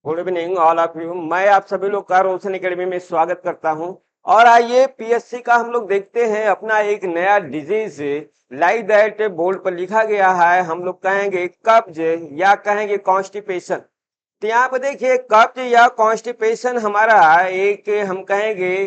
Good evening all of you. मैं आप सभी लोग का रोशन एकेडमी में स्वागत करता हूं। और आइए पीएससी का हम लोग देखते हैं अपना एक नया डिजीज लाइक दैट बोर्ड पर लिखा गया है। हम लोग कहेंगे कब्ज या कहेंगे कॉन्स्टिपेशन। तो यहाँ पर देखिए कब्ज या कॉन्स्टिपेशन हमारा एक हम कहेंगे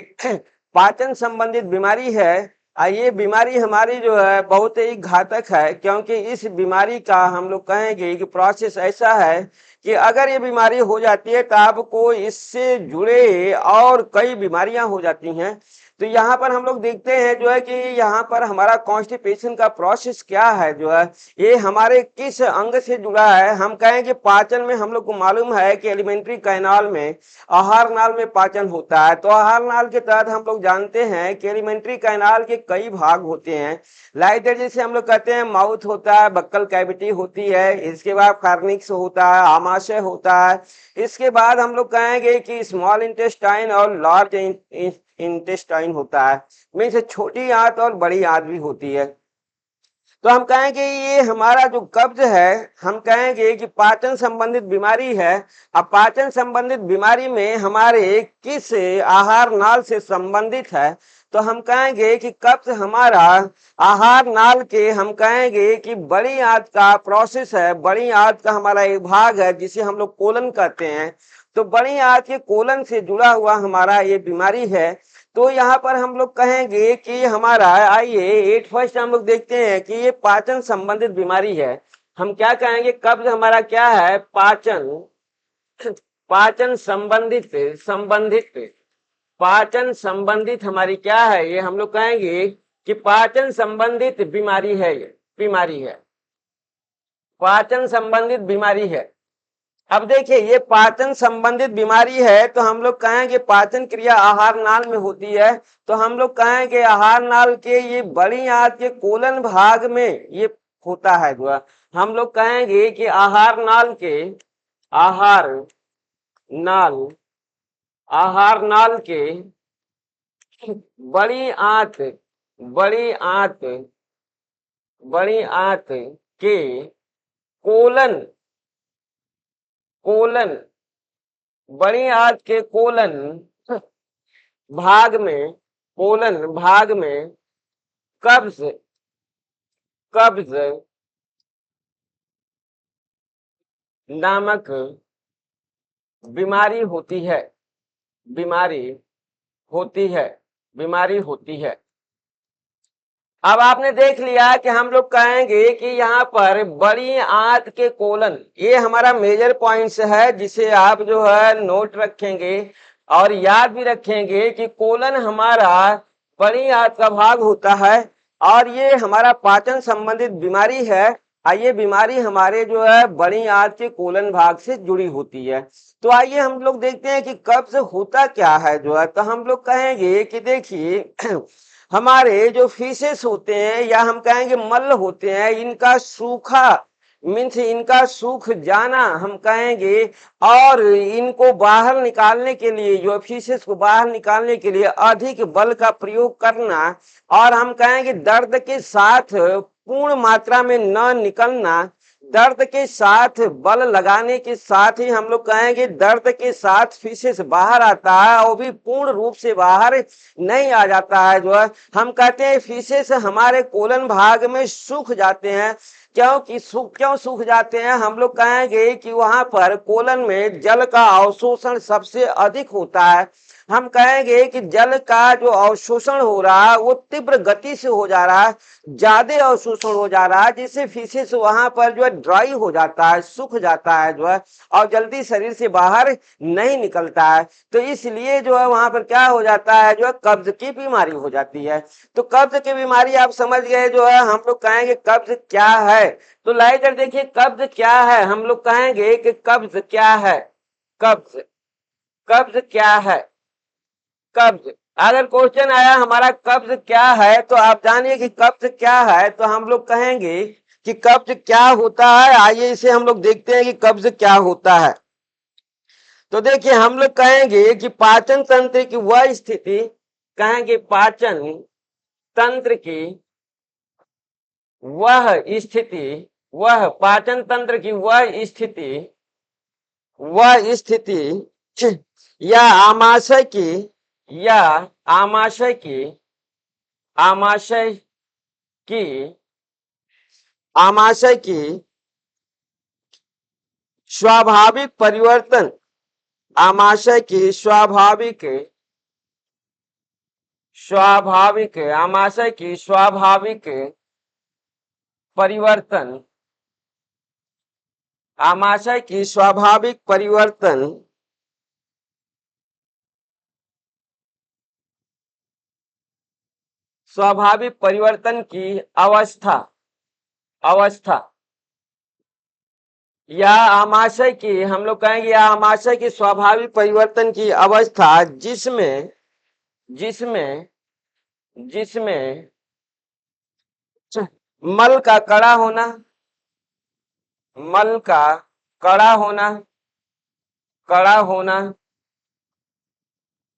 पाचन संबंधित बीमारी है। ये बीमारी हमारी जो है बहुत ही घातक है, क्योंकि इस बीमारी का हम लोग कहेंगे कि प्रोसेस ऐसा है कि अगर ये बीमारी हो जाती है तो आपको इससे जुड़े और कई बीमारियां हो जाती हैं। तो यहाँ पर हम लोग देखते हैं जो है कि यहाँ पर हमारा कॉन्स्टिपेशन का प्रोसेस क्या है, जो है ये हमारे किस अंग से जुड़ा है। हम कहें कि पाचन में हम लोग को मालूम है कि एलिमेंट्री कैनाल में आहार नाल में पाचन होता है। तो आहार नाल के तहत हम लोग जानते हैं कि एलिमेंट्री कैनाल के कई भाग होते हैं। लाइक दैट जैसे हम लोग कहते हैं माउथ होता है, बक्कल कैविटी होती है, इसके बाद कार्निक्स होता है, आमाशय होता है। इसके बाद हम लोग कहेंगे कि स्मॉल इंटेस्टाइन और लार्ज इंटेस्टाइन होता है। मीन्स छोटी आंत और बड़ी आंत भी होती है। तो हम कहेंगे ये हमारा जो कब्ज है, हम कहेंगे कि पाचन संबंधित बीमारी है। अब पाचन संबंधित बीमारी में हमारे किस आहार नाल से संबंधित है, तो हम कहेंगे कि कब्ज हमारा आहार नाल के हम कहेंगे कि बड़ी आंत का प्रोसेस है। बड़ी आंत का हमारा एक भाग है जिसे हम लोग कोलन कहते हैं। तो बड़ी आंत के कोलन से जुड़ा हुआ हमारा ये बीमारी है। तो यहाँ पर हम लोग कहेंगे कि हमारा आइए एट फर्स्ट हम लोग देखते हैं कि ये पाचन संबंधित बीमारी है। हम क्या कहेंगे, कब्ज हमारा क्या है, पाचन पाचन संबंधित संबंधित पाचन संबंधित हमारी क्या है, ये हम लोग कहेंगे कि पाचन संबंधित बीमारी है। ये बीमारी है, पाचन संबंधित बीमारी है। अब देखिए ये पाचन संबंधित बीमारी है तो हम लोग कहेंगे पाचन क्रिया आहार नाल में होती है। तो हम लोग कहेंगे आहार नाल के ये बड़ी आंत के कोलन भाग में ये होता है। जो है हम लोग कहेंगे कि आहार नाल के आहार नाल आहार नाल के बड़ी आंत बड़ी आंत बड़ी आंत के कोलन कोलन बड़ी आंत के कोलन भाग में कब्ज कब्ज नामक बीमारी होती है बीमारी होती है बीमारी होती है। अब आपने देख लिया कि हम लोग कहेंगे कि यहाँ पर बड़ी आंत के कोलन, ये हमारा मेजर पॉइंट्स है जिसे आप जो है नोट रखेंगे और याद भी रखेंगे कि कोलन हमारा बड़ी आंत का भाग होता है और ये हमारा पाचन संबंधित बीमारी है। ये बीमारी हमारे जो है बड़ी आंत के कोलन भाग से जुड़ी होती है। तो आइए हम लोग देखते हैं कि कब्ज होता क्या है। जो है तो हम लोग कहेंगे कि देखिए हमारे जो फीसेस होते हैं या हम कहेंगे मल होते हैं, इनका सूखा मीन्स इनका सूख जाना हम कहेंगे, और इनको बाहर निकालने के लिए जो फीसेस को बाहर निकालने के लिए अधिक बल का प्रयोग करना, और हम कहेंगे दर्द के साथ पूर्ण मात्रा में न निकलना। दर्द के साथ बल लगाने के साथ ही हम लोग कहेंगे दर्द के साथ फीसेस बाहर आता है और भी पूर्ण रूप से बाहर नहीं आ जाता है। जो है हम कहते हैं फीसेस हमारे कोलन भाग में सूख जाते हैं। क्यों सूख जाते हैं, हम लोग कहेंगे कि वहां पर कोलन में जल का अवशोषण सबसे अधिक होता है। हम कहेंगे कि जल का जो अवशोषण हो रहा है वो तीव्र गति से हो जा रहा है, ज्यादा अवशोषण हो जा रहा है, जिससे फीसेस वहां पर जो है ड्राई हो जाता है, सूख जाता है जो है, और जल्दी शरीर से बाहर नहीं निकलता है। तो इसलिए जो है वहां पर क्या हो जाता है, जो है कब्ज की बीमारी हो जाती है। तो कब्ज की बीमारी आप समझ गए। जो है हम लोग कहेंगे कब्ज क्या है, तो लाइक देखिए कब्ज क्या है, हम लोग कहेंगे कि कब्ज क्या है। कब्ज कब्ज क्या है, कब्ज अगर क्वेश्चन आया हमारा कब्ज क्या है तो आप जानिए कि कब्ज क्या है। तो हम लोग कहेंगे कि कब्ज क्या होता है। आइए इसे हम लोग देखते हैं कि कब्ज क्या होता है। तो देखिए हम लोग कहेंगे कि पाचन तंत्र की वह स्थिति, कहेंगे पाचन तंत्र की वह स्थिति, वह पाचन तंत्र की वह स्थिति वह स्थिति या आमाशय की या आमाशय की आमाशय की आमाशय की स्वाभाविक परिवर्तन, आमाशय की स्वाभाविक आमाशय की स्वाभाविक परिवर्तन, आमाशय की स्वाभाविक परिवर्तन स्वाभाविक परिवर्तन की अवस्था या आमाशय की, हम लोग कहेंगे या आमाशय की स्वाभाविक परिवर्तन की अवस्था जिसमें जिसमें जिसमें मल का कड़ा होना, मल का कड़ा होना,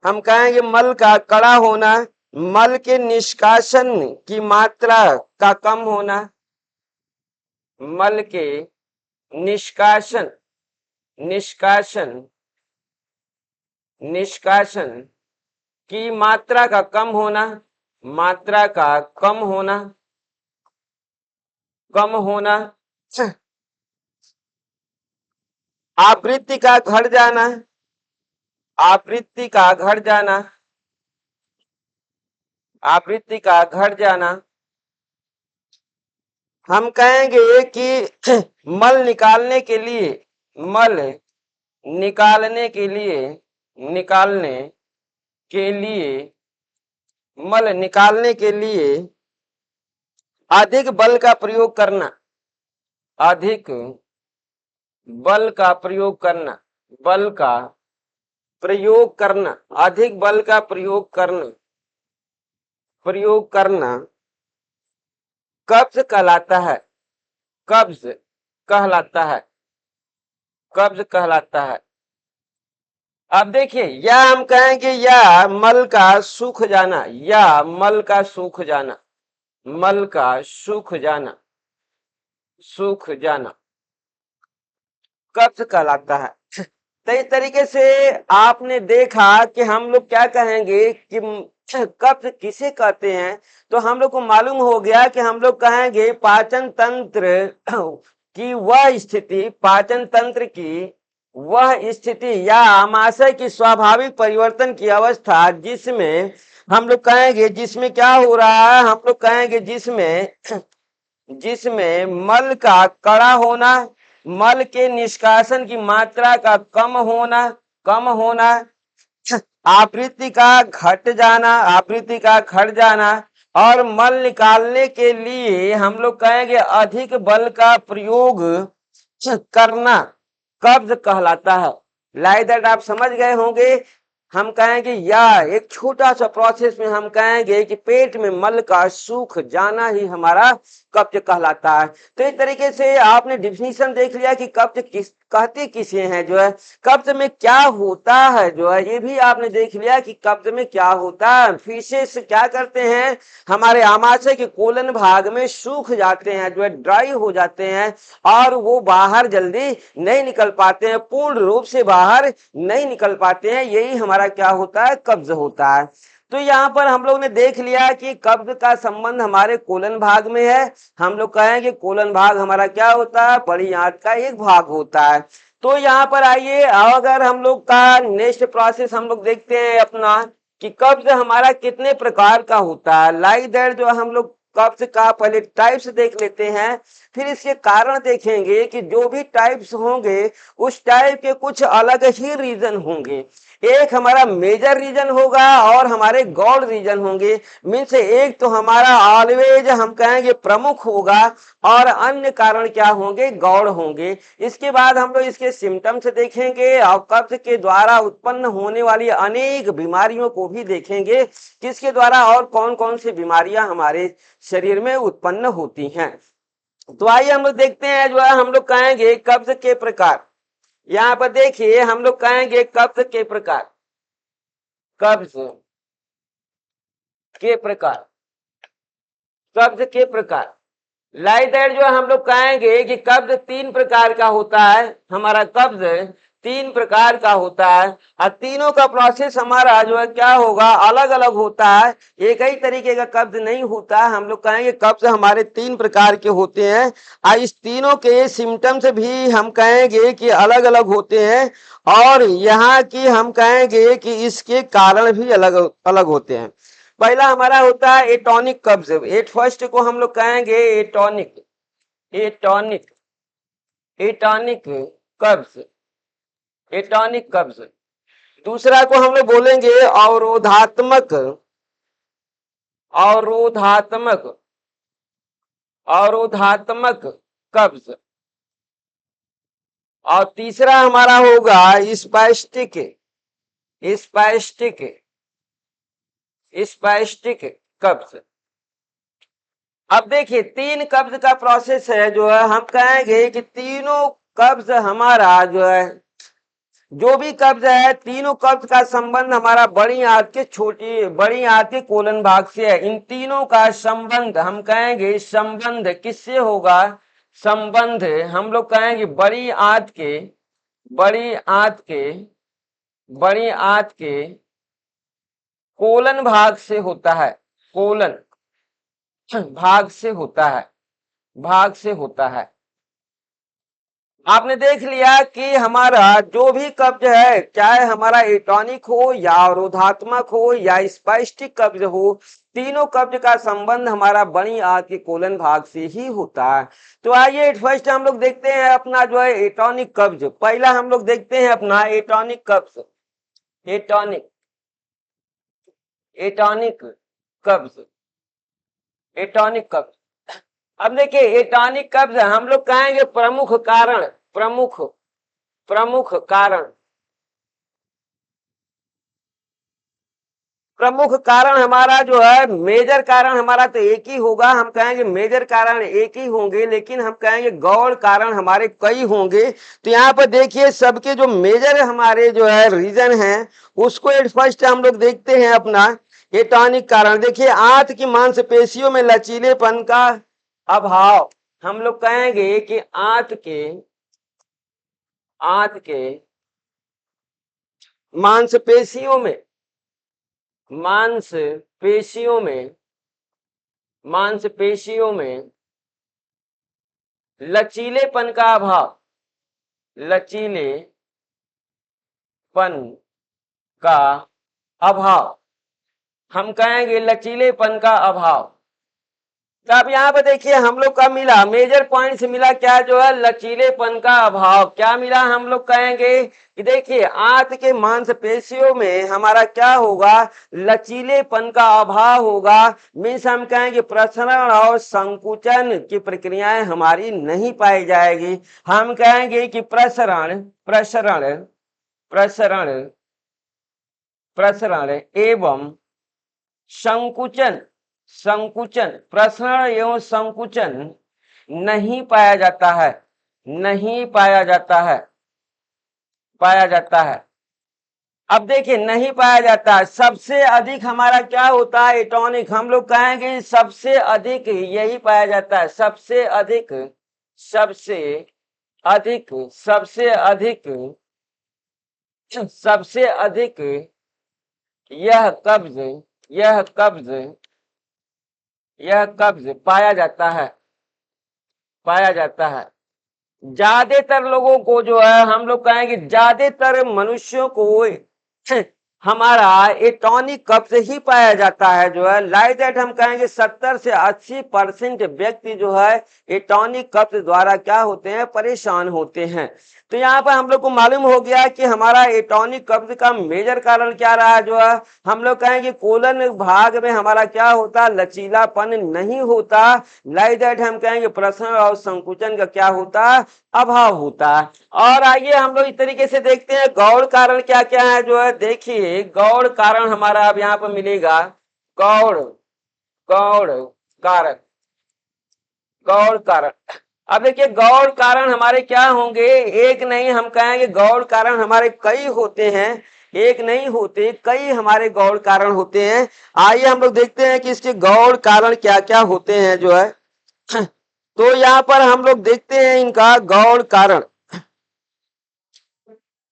हम कहेंगे मल का कड़ा होना, मल के निष्कासन की मात्रा का कम होना, मल के निष्कासन की मात्रा का कम होना, आवृत्ति का घट जाना, आवृत्ति का घट जाना, हम कहेंगे कि मल निकालने के लिए अधिक बल का प्रयोग करना, अधिक बल का प्रयोग करना कब्ज कहलाता है। अब देखिए, या हम कहेंगे या मल का सूख जाना, कब्ज कहलाता है। तो इस तरीके से आपने देखा कि हम लोग क्या कहेंगे कि कब्ज किसे कहते हैं, तो हम लोग को मालूम हो गया कि हम लोग कहेंगे पाचन तंत्र की वह स्थिति या आमाशय की स्वाभाविक परिवर्तन की अवस्था जिसमें हम लोग कहेंगे, जिसमें क्या हो रहा है, हम लोग कहेंगे जिसमें मल का कड़ा होना, मल के निष्कासन की मात्रा का कम होना, आवृत्ति का घट जाना और मल निकालने के लिए हम लोग कहेंगे अधिक बल का प्रयोग करना कब्ज कहलाता है। लाइक दैट आप समझ गए होंगे। हम कहेंगे या एक छोटा सा प्रोसेस में हम कहेंगे कि पेट में मल का सूख जाना ही हमारा कब्ज कहलाता है। तो इस तरीके से आपने डिफिनीशन देख लिया कि कब्ज कहते किसे हैं, जो है कब्ज में क्या होता है, जो है ये भी आपने देख लिया कि कब्ज में क्या होता है। फीसेस क्या करते हैं, हमारे आमाशय के कोलन भाग में सूख जाते हैं, जो है ड्राई हो जाते हैं और वो बाहर जल्दी नहीं निकल पाते हैं, पूर्ण रूप से बाहर नहीं निकल पाते हैं। यही हमारा क्या होता है, कब्ज होता है। तो यहाँ पर हम लोग ने देख लिया कि कब्ज का संबंध हमारे कोलन भाग में है। हम लोग कहेंगे कोलन भाग हमारा क्या होता है, बड़ी आंत का एक भाग होता है। तो यहाँ पर आइए, अगर हम लोग का नेक्स्ट प्रोसेस हम लोग देखते हैं अपना कि कब्ज हमारा कितने प्रकार का होता है। लाइक दैट जो हम लोग कब्ज का पहले टाइप्स देख लेते हैं, फिर इसके कारण देखेंगे कि जो भी टाइप्स होंगे उस टाइप के कुछ अलग ही रीजन होंगे। एक हमारा मेजर रीजन होगा और हमारे गौड़ रीजन होंगे। मीन्स एक तो हमारा ऑलवेज हम कहेंगे प्रमुख होगा और अन्य कारण क्या होंगे, गौड़ होंगे। इसके बाद हम लोग इसके सिम्टम्स देखेंगे और कब्ज के द्वारा उत्पन्न होने वाली अनेक बीमारियों को भी देखेंगे, किसके द्वारा और कौन कौन सी बीमारियां हमारे शरीर में उत्पन्न होती हैं। तो आइए हम लोग देखते हैं, जो है हम लोग कहेंगे कब्ज के प्रकार। यहाँ पर देखिए हम लोग कहेंगे कब्ज के प्रकार, कब्ज के प्रकार। लाइक दैट जो हम लोग कहेंगे कि कब्ज 3 प्रकार का होता है। हमारा कब्ज तीन प्रकार का होता है और तीनों का प्रोसेस हमारा जो है क्या होगा, अलग अलग होता है, एक ही तरीके का कब्ज नहीं होता। हम लोग कहेंगे कब्ज हमारे तीन प्रकार के होते हैं और इस तीनों के सिम्टम्स भी हम कहेंगे कि अलग अलग होते हैं और यहाँ की हम कहेंगे कि इसके कारण भी अलग अलग होते हैं। पहला हमारा होता है एटॉनिक कब्ज। एट फर्स्ट को हम लोग कहेंगे एटॉनिक, एटॉनिक, एटॉनिक कब्ज, एटॉनिक कब्ज। दूसरा को हम लोग बोलेंगे अवरोधात्मक, अवरोधात्मक, अवरोधात्मक कब्ज। और तीसरा हमारा होगा स्पैस्टिक, स्पैस्टिक, स्पैस्टिक कब्ज। अब देखिए तीन कब्ज का प्रोसेस है जो है, हम कहेंगे कि तीनों कब्ज हमारा जो है, जो भी कब्ज है तीनों कब्ज का संबंध हमारा बड़ी आंत के छोटी, बड़ी आंत के कोलन भाग से है। इन तीनों का संबंध हम कहेंगे, संबंध किससे होगा, संबंध हम लोग कहेंगे बड़ी आंत के, बड़ी आंत के, बड़ी आंत के कोलन भाग से होता है, कोलन भाग से होता है, भाग से होता है। आपने देख लिया कि हमारा जो भी कब्ज है, चाहे हमारा एटॉनिक हो या अवरोधात्मक हो या स्पैस्टिक कब्ज हो, तीनों कब्ज का संबंध हमारा बड़ी आंत के कोलन भाग से ही होता है। तो आइए फर्स्ट हम लोग देखते हैं अपना जो है एटॉनिक कब्ज। पहला हम लोग देखते हैं अपना एटॉनिक कब्ज, एटॉनिक, एटॉनिक कब्ज, एटॉनिक कब्ज। अब देखिए एटॉनिक कब्ज हम लोग कहेंगे प्रमुख कारण, प्रमुख, प्रमुख कारण, प्रमुख कारण हमारा जो है, मेजर कारण हमारा तो एक ही होगा, हम कहेंगे मेजर कारण एक ही होंगे, लेकिन हम कहेंगे गौण कारण हमारे कई होंगे। तो यहाँ पर देखिए सबके जो मेजर हमारे जो है रीजन है उसको फर्स्ट हम लोग देखते हैं अपना एटॉनिक कारण। देखिए आंत की मांसपेशियों में लचीलेपन का अभाव, हम लोग कहेंगे कि आंत के, आंत के मांसपेशियों में, मांसपेशियों में, मांसपेशियों में लचीलेपन का अभाव, लचीलेपन का अभाव, हम कहेंगे लचीलेपन का अभाव। तो अब यहाँ पर देखिए हम लोग का मिला, मेजर पॉइंट से मिला क्या, जो है लचीलेपन का अभाव। क्या मिला, हम लोग कहेंगे कि देखिए आंत के मांसपेशियों में हमारा क्या होगा, लचीलेपन का अभाव होगा। मीन्स हम कहेंगे प्रसरण और संकुचन की प्रक्रियाएं हमारी नहीं पाई जाएगी। हम कहेंगे कि प्रसरण, प्रसरण, प्रसरण, प्रसरण एवं संकुचन, संकुचन, प्रसरण एवं संकुचन नहीं पाया जाता है, नहीं पाया जाता है, पाया जाता है। अब देखिए नहीं पाया जाता है, सबसे अधिक हमारा क्या होता है एटॉनिक, हम लोग कहेंगे सबसे अधिक यही पाया जाता है, सबसे अधिक, सबसे अधिक, सबसे अधिक, सबसे अधिक यह कब्ज, यह कब्ज, यह कब्ज पाया जाता है, पाया जाता है। ज्यादातर लोगों को जो है हम लोग कहेंगे, ज्यादातर मनुष्यों को हमारा एटॉनिक कब्ज ही पाया जाता है जो है। लाइक दैट हम कहेंगे 70 से 80% व्यक्ति जो है एटॉनिक कब्ज द्वारा क्या होते हैं, परेशान होते हैं। तो यहाँ पर हम लोग को मालूम हो गया कि हमारा एटॉनिक कब्ज का मेजर कारण क्या रहा जो है, हम लोग कहेंगे कोलन भाग में हमारा क्या होता, लचीलापन नहीं होता। लाइक दैट हम कहेंगे प्रसरण और संकुचन का क्या होता, अभाव होता है। और आइए हम लोग इस तरीके से देखते हैं गौण कारण क्या क्या है जो है। देखिए गौण कारण हमारा अब यहाँ पर मिलेगा, गौण, गौण कारक, गौण कारण। अब देखिए गौण कारण हमारे क्या होंगे, एक नहीं, हम कहेंगे गौण कारण हमारे कई होते हैं, एक नहीं होते, कई हमारे गौण कारण होते हैं। आइए हम लोग देखते हैं कि इसके गौण कारण क्या क्या होते हैं जो है। तो यहाँ पर हम लोग देखते हैं इनका गौण कारण।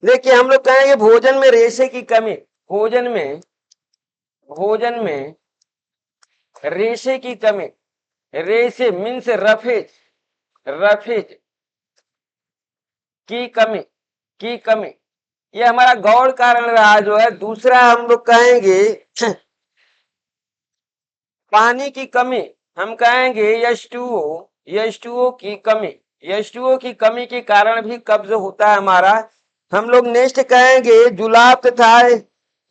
देखिए हम लोग कहेंगे भोजन में रेशे की कमी, भोजन में रेशे की कमी, रेशे मीन्स रफेज, रफेज की कमी ये हमारा गौड़ कारण रहा जो है। दूसरा हम लोग कहेंगे पानी की कमी, हम कहेंगे H2O की कमी, H2O की कमी के कारण भी कब्ज होता है हमारा। हम लोग नेक्स्ट कहेंगे जुलाब तथा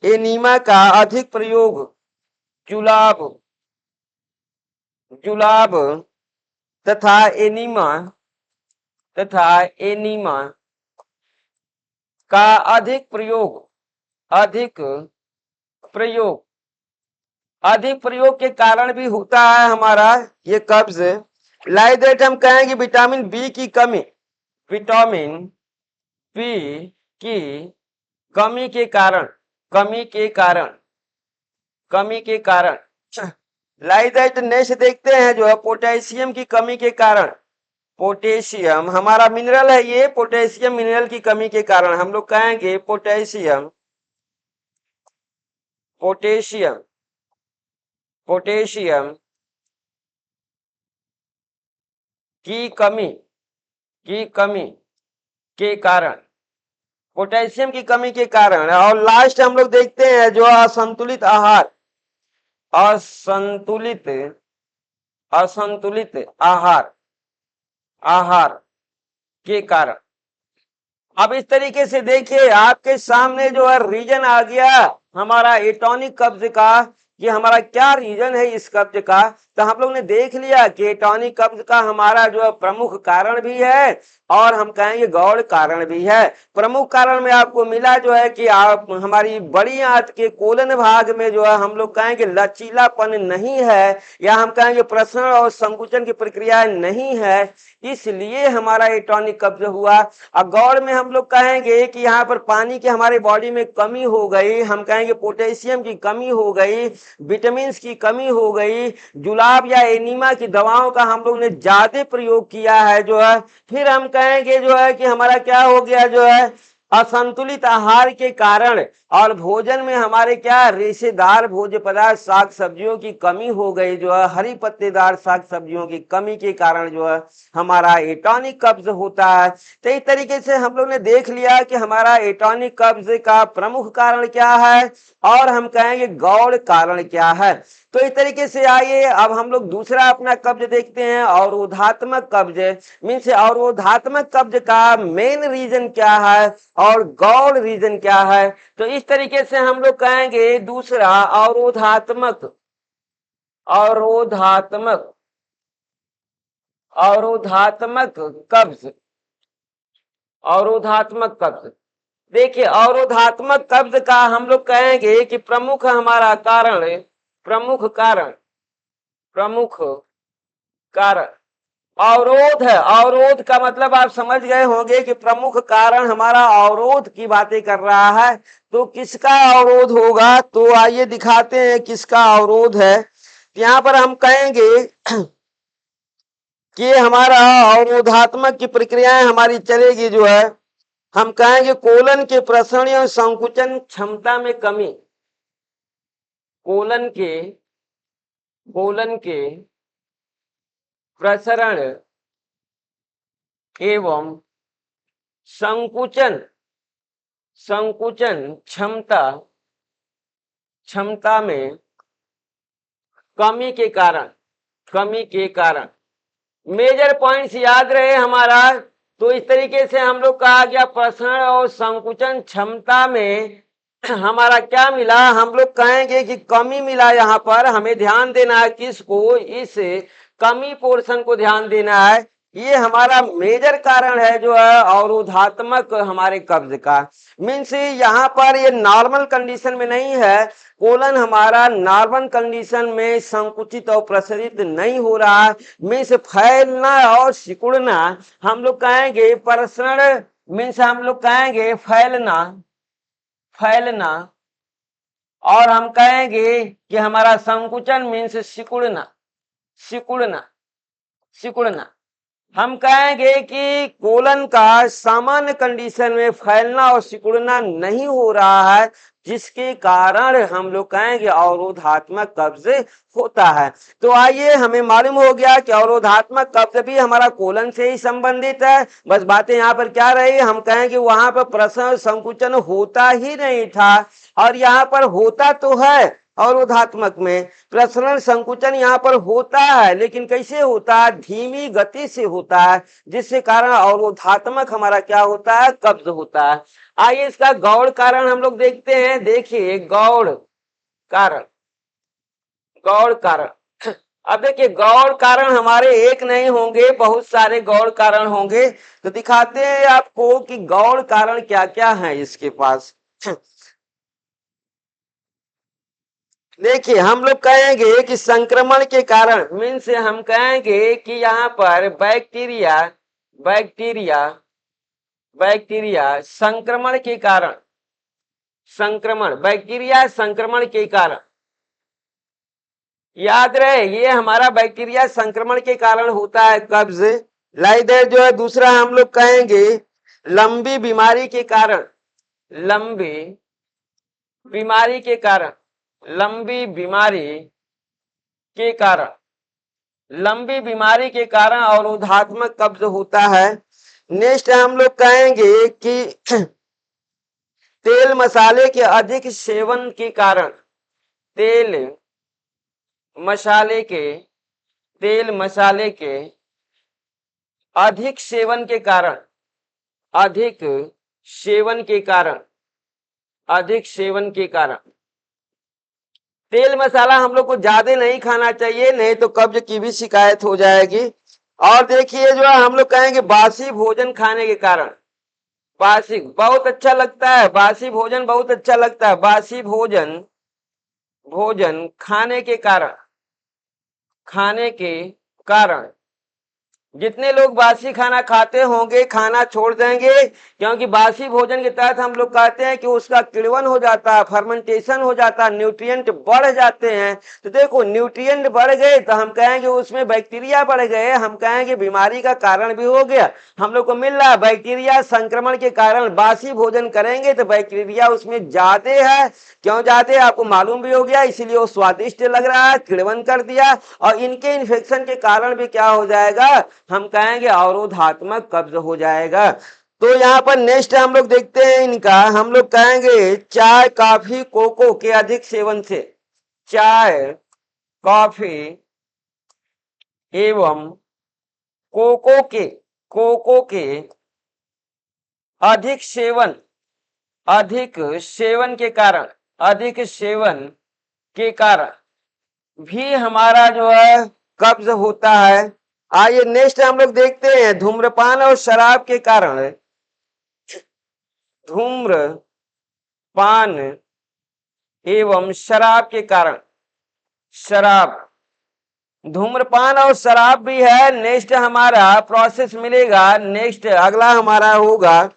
एनीमा का अधिक प्रयोग, जुलाब जुलाब तथा एनीमा का अधिक प्रयोग, अधिक प्रयोग अधिक प्रयोग के कारण भी होता है हमारा ये कब्ज। लाइक दैट हम कहेंगे विटामिन बी की कमी, विटामिन बी की कमी के कारण, कमी के कारण लाइक दैट नेक्स्ट देखते हैं जो है पोटेशियम की कमी के कारण, पोटेशियम हमारा मिनरल है ये, पोटेशियम मिनरल की कमी के कारण हम लोग कहेंगे पोटेशियम पोटेशियम पोटेशियम की कमी के कारण, पोटेशियम की कमी के कारण। और लास्ट हम लोग देखते हैं जो असंतुलित आहार, असंतुलित असंतुलित आहार के कारण। अब इस तरीके से देखिए आपके सामने जो है रीजन आ गया हमारा एटॉनिक कब्ज का, कि हमारा क्या रीजन है इस कब्ज का। तो हम लोग ने देख लिया कि एटॉनिक कब्ज का हमारा जो है प्रमुख कारण भी है और हम कहेंगे गौड़ कारण भी है। प्रमुख कारण में आपको मिला जो है कि आप हमारी बड़ी आंत के कोलन भाग में जो है हम लोग कहेंगे लचीलापन नहीं है, या हम कहेंगे प्रसरण और संकुचन की प्रक्रिया नहीं है, इसलिए हमारा एटॉनिक कब्ज हुआ। अब गौड़ में हम लोग कहेंगे कि यहाँ पर पानी की हमारे बॉडी में कमी हो गई, हम कहेंगे पोटेशियम की कमी हो गई, विटामिन की कमी हो गई, जुलाब या एनीमा की दवाओं का हम लोग ने ज्यादा प्रयोग किया है जो है। फिर हम कहेंगे जो है कि हमारा क्या हो गया जो है असंतुलित आहार के कारण, और भोजन में हमारे क्या रेशेदार भोज्य पदार्थ साग सब्जियों की कमी हो गई जो है, हरी पत्तेदार साग सब्जियों की कमी के कारण जो है हमारा एटॉनिक कब्ज होता है। तो इस तरीके से हम लोग ने देख लिया कि हमारा एटॉनिक कब्ज का प्रमुख कारण क्या है और हम कहेंगे गौड़ कारण क्या है। तो इस तरीके से आइए अब हम लोग दूसरा अपना कब्ज देखते हैं, अवरोधात्मक कब्ज। मीन्स अवरोधात्मक कब्ज का मेन रीजन क्या है और गौड़ रीजन क्या है। तो इस तरीके से हम लोग कहेंगे दूसरा अवरोधात्मक अवरोधात्मक अवरोधात्मक कब्ज, अवरोधात्मक कब्ज। देखिए अवरोधात्मक कब्ज का हम लोग कहेंगे कि प्रमुख हमारा कारण, प्रमुख कारण, प्रमुख कारण अवरोध है। अवरोध का मतलब आप समझ गए होंगे कि प्रमुख कारण हमारा अवरोध की बातें कर रहा है। तो किसका अवरोध होगा, तो आइए दिखाते हैं किसका अवरोध है। यहाँ पर हम कहेंगे कि हमारा अवरोधात्मक की प्रक्रियाएं हमारी चलेगी जो है, हम कहेंगे कोलन के प्रसरण और संकुचन क्षमता में कमी, कोलन के प्रसरण एवं संकुचन क्षमता में कमी के कारण मेजर पॉइंट्स याद रहे हमारा। तो इस तरीके से हम लोग कहा गया प्रसरण और संकुचन क्षमता में हमारा क्या मिला, हम लोग कहेंगे कि कमी मिला। यहाँ पर हमें ध्यान देना है किसको, इस कमी पोर्शन को ध्यान देना है। ये हमारा मेजर कारण है जो है अवरोधात्मक हमारे कब्ज का। मीन्स यहाँ पर ये नॉर्मल कंडीशन में नहीं है, कोलन हमारा नॉर्मल कंडीशन में संकुचित और प्रसारित नहीं हो रहा। मीन्स फैलना और सिकुड़ना हम लोग कहेंगे, प्रसरण मीन्स हम लोग कहेंगे फैलना, फैलना, और हम कहेंगे कि हमारा संकुचन मीन्स सिकुड़ना, सिकुड़ना, सिकुड़ना। हम कहेंगे कि कोलन का सामान्य कंडीशन में फैलना और सिकुड़ना नहीं हो रहा है, जिसके कारण हम लोग कहेंगे अवरोधात्मक कब्ज होता है। तो आइए, हमें मालूम हो गया कि अवरोधात्मक कब्ज भी हमारा कोलन से ही संबंधित है। बस बातें यहाँ पर क्या रही, हम कहेंगे वहां पर प्रसरण संकुचन होता ही नहीं था, और यहाँ पर होता तो है। अवरोधात्मक में प्रसरण संकुचन यहाँ पर होता है, लेकिन कैसे होता है, धीमी गति से होता है, जिसके कारण अवरोधात्मक हमारा क्या होता है, कब्ज होता है। आइए इसका गौड़ कारण हम लोग देखते हैं। देखिए गौड़ कारण, गौड़ कारण। अब देखिए गौड़ कारण हमारे एक नहीं होंगे, बहुत सारे गौड़ कारण होंगे। तो दिखाते हैं आपको कि गौड़ कारण क्या क्या है इसके पास। देखिए हम लोग कहेंगे कि संक्रमण के कारण, मीन्स हम कहेंगे कि यहाँ पर बैक्टीरिया बैक्टीरिया बैक्टीरिया संक्रमण के कारण, संक्रमण बैक्टीरिया संक्रमण के कारण, याद रहे ये हमारा बैक्टीरिया संक्रमण के कारण होता है कब्ज। लाइदर जो है दूसरा हम लोग कहेंगे लंबी बीमारी के कारण, लंबी बीमारी के कारण, लंबी बीमारी के कारण, लंबी बीमारी के कारण अवरोधात्मक कब्ज होता है। नेक्स्ट हम लोग कहेंगे कि तेल मसाले के अधिक सेवन के कारण, तेल मसाले के, तेल मसाले के अधिक सेवन के कारण, अधिक सेवन के कारण, अधिक सेवन के कारण, तेल मसाला हम लोग को ज्यादा नहीं खाना चाहिए, नहीं तो कब्ज की भी शिकायत हो जाएगी। और देखिए जो है हम लोग कहेंगे बासी भोजन खाने के कारण, बासी बहुत अच्छा लगता है, बासी भोजन बहुत अच्छा लगता है, बासी भोजन, भोजन खाने के कारण, खाने के कारण, जितने लोग बासी खाना खाते होंगे खाना छोड़ देंगे, क्योंकि बासी भोजन के तहत हम लोग कहते हैं कि उसका किण्वन हो जाता है, फर्मेंटेशन हो जाता है, न्यूट्रिएंट बढ़ जाते हैं। तो देखो न्यूट्रिएंट बढ़ गए तो हम कहेंगे उसमें बैक्टीरिया बढ़ गए, हम कहेंगे बीमारी का कारण भी हो गया। हम लोग को मिल रहा है बैक्टीरिया संक्रमण के कारण बासी भोजन करेंगे तो बैक्टीरिया उसमें ज्यादा है, क्यों ज्यादा है आपको मालूम भी हो गया, इसीलिए वो स्वादिष्ट लग रहा है, किण्वन कर दिया, और इनके इन्फेक्शन के कारण भी क्या हो जाएगा, हम कहेंगे अवरोधात्मक कब्ज हो जाएगा। तो यहाँ पर नेक्स्ट हम लोग देखते हैं इनका, हम लोग कहेंगे चाय कॉफी कोको के अधिक सेवन से, चाय कॉफी एवं कोको के, कोको के अधिक सेवन, अधिक सेवन के कारण, अधिक सेवन के कारण भी हमारा जो है कब्ज होता है। आइए नेक्स्ट हम लोग देखते हैं धूम्रपान और शराब के कारण, धूम्रपान एवं शराब के कारण, शराब, धूम्रपान और शराब भी है। नेक्स्ट हमारा प्रोसेस मिलेगा, नेक्स्ट अगला हमारा होगा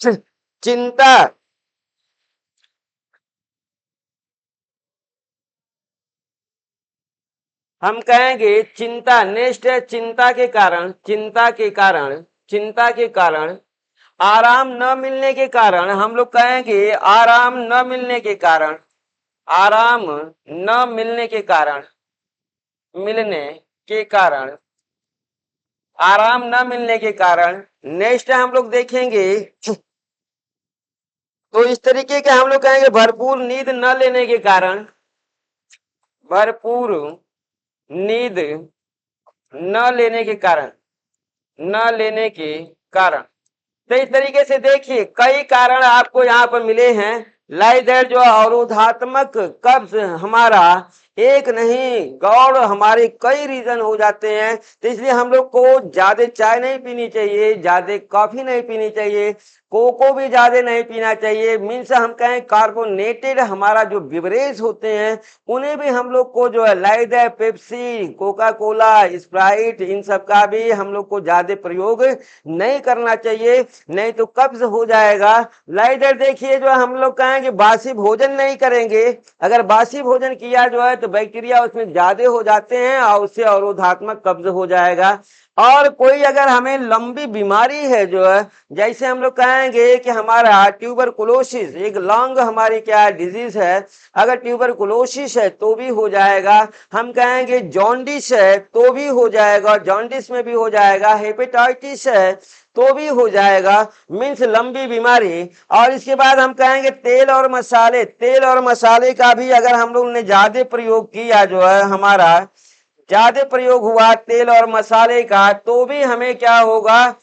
चिंता, हम कहेंगे चिंता, नेक्स्ट है चिंता के कारण, चिंता के कारण, चिंता के कारण, आराम न मिलने के कारण, हम लोग कहेंगे आराम न मिलने के कारण, आराम न मिलने के कारण, मिलने के कारण, आराम न मिलने के कारण। नेक्स्ट हम लोग देखेंगे तो इस तरीके के हम लोग कहेंगे भरपूर नींद न लेने के कारण, भरपूर नींद न लेने के कारण, न लेने के कारण। तो इस तरीके से देखिए कई कारण आपको यहाँ पर मिले हैं। लाइक दैट जो अवरोधात्मक कब्ज हमारा एक नहीं गौड़ हमारे कई रीजन हो जाते हैं। तो इसलिए हम लोग को ज्यादा चाय नहीं पीनी चाहिए, ज्यादा कॉफी नहीं पीनी चाहिए, कोको भी ज्यादा नहीं पीना चाहिए। मीन्स हम कहें कार्बोनेटेड हमारा जो बिवरेज होते हैं उन्हें भी हम लोग को जो है लाइक है पेप्सी, कोका कोला, स्प्राइट, इन सब का भी हम लोग को ज्यादा प्रयोग नहीं करना चाहिए, नहीं तो कब्ज हो जाएगा। लाइक देखिए जो हम लोग कहेंगे बासी भोजन नहीं करेंगे, अगर बासी भोजन किया जो है तो बैक्टीरिया उसमें ज्यादा हो जाते हैं और उससे अवरोधात्मक कब्ज हो जाएगा। और कोई अगर हमें लंबी बीमारी है जो है, जैसे हम लोग कहेंगे कि हमारा ट्यूबरकुलोसिस एक लंग हमारी क्या डिजीज है, अगर ट्यूबरकुलोसिस है तो भी हो जाएगा। हम कहेंगे जॉन्डिस है तो भी हो जाएगा, जॉन्डिस में भी हो जाएगा। हेपेटाइटिस है तो भी हो जाएगा, मीन्स लंबी बीमारी। और इसके बाद हम कहेंगे तेल और मसाले, तेल और मसाले का भी अगर हम लोग ने ज्यादा प्रयोग किया जो है, हमारा ज्यादा प्रयोग हुआ तेल और मसाले का, तो भी हमें क्या होगा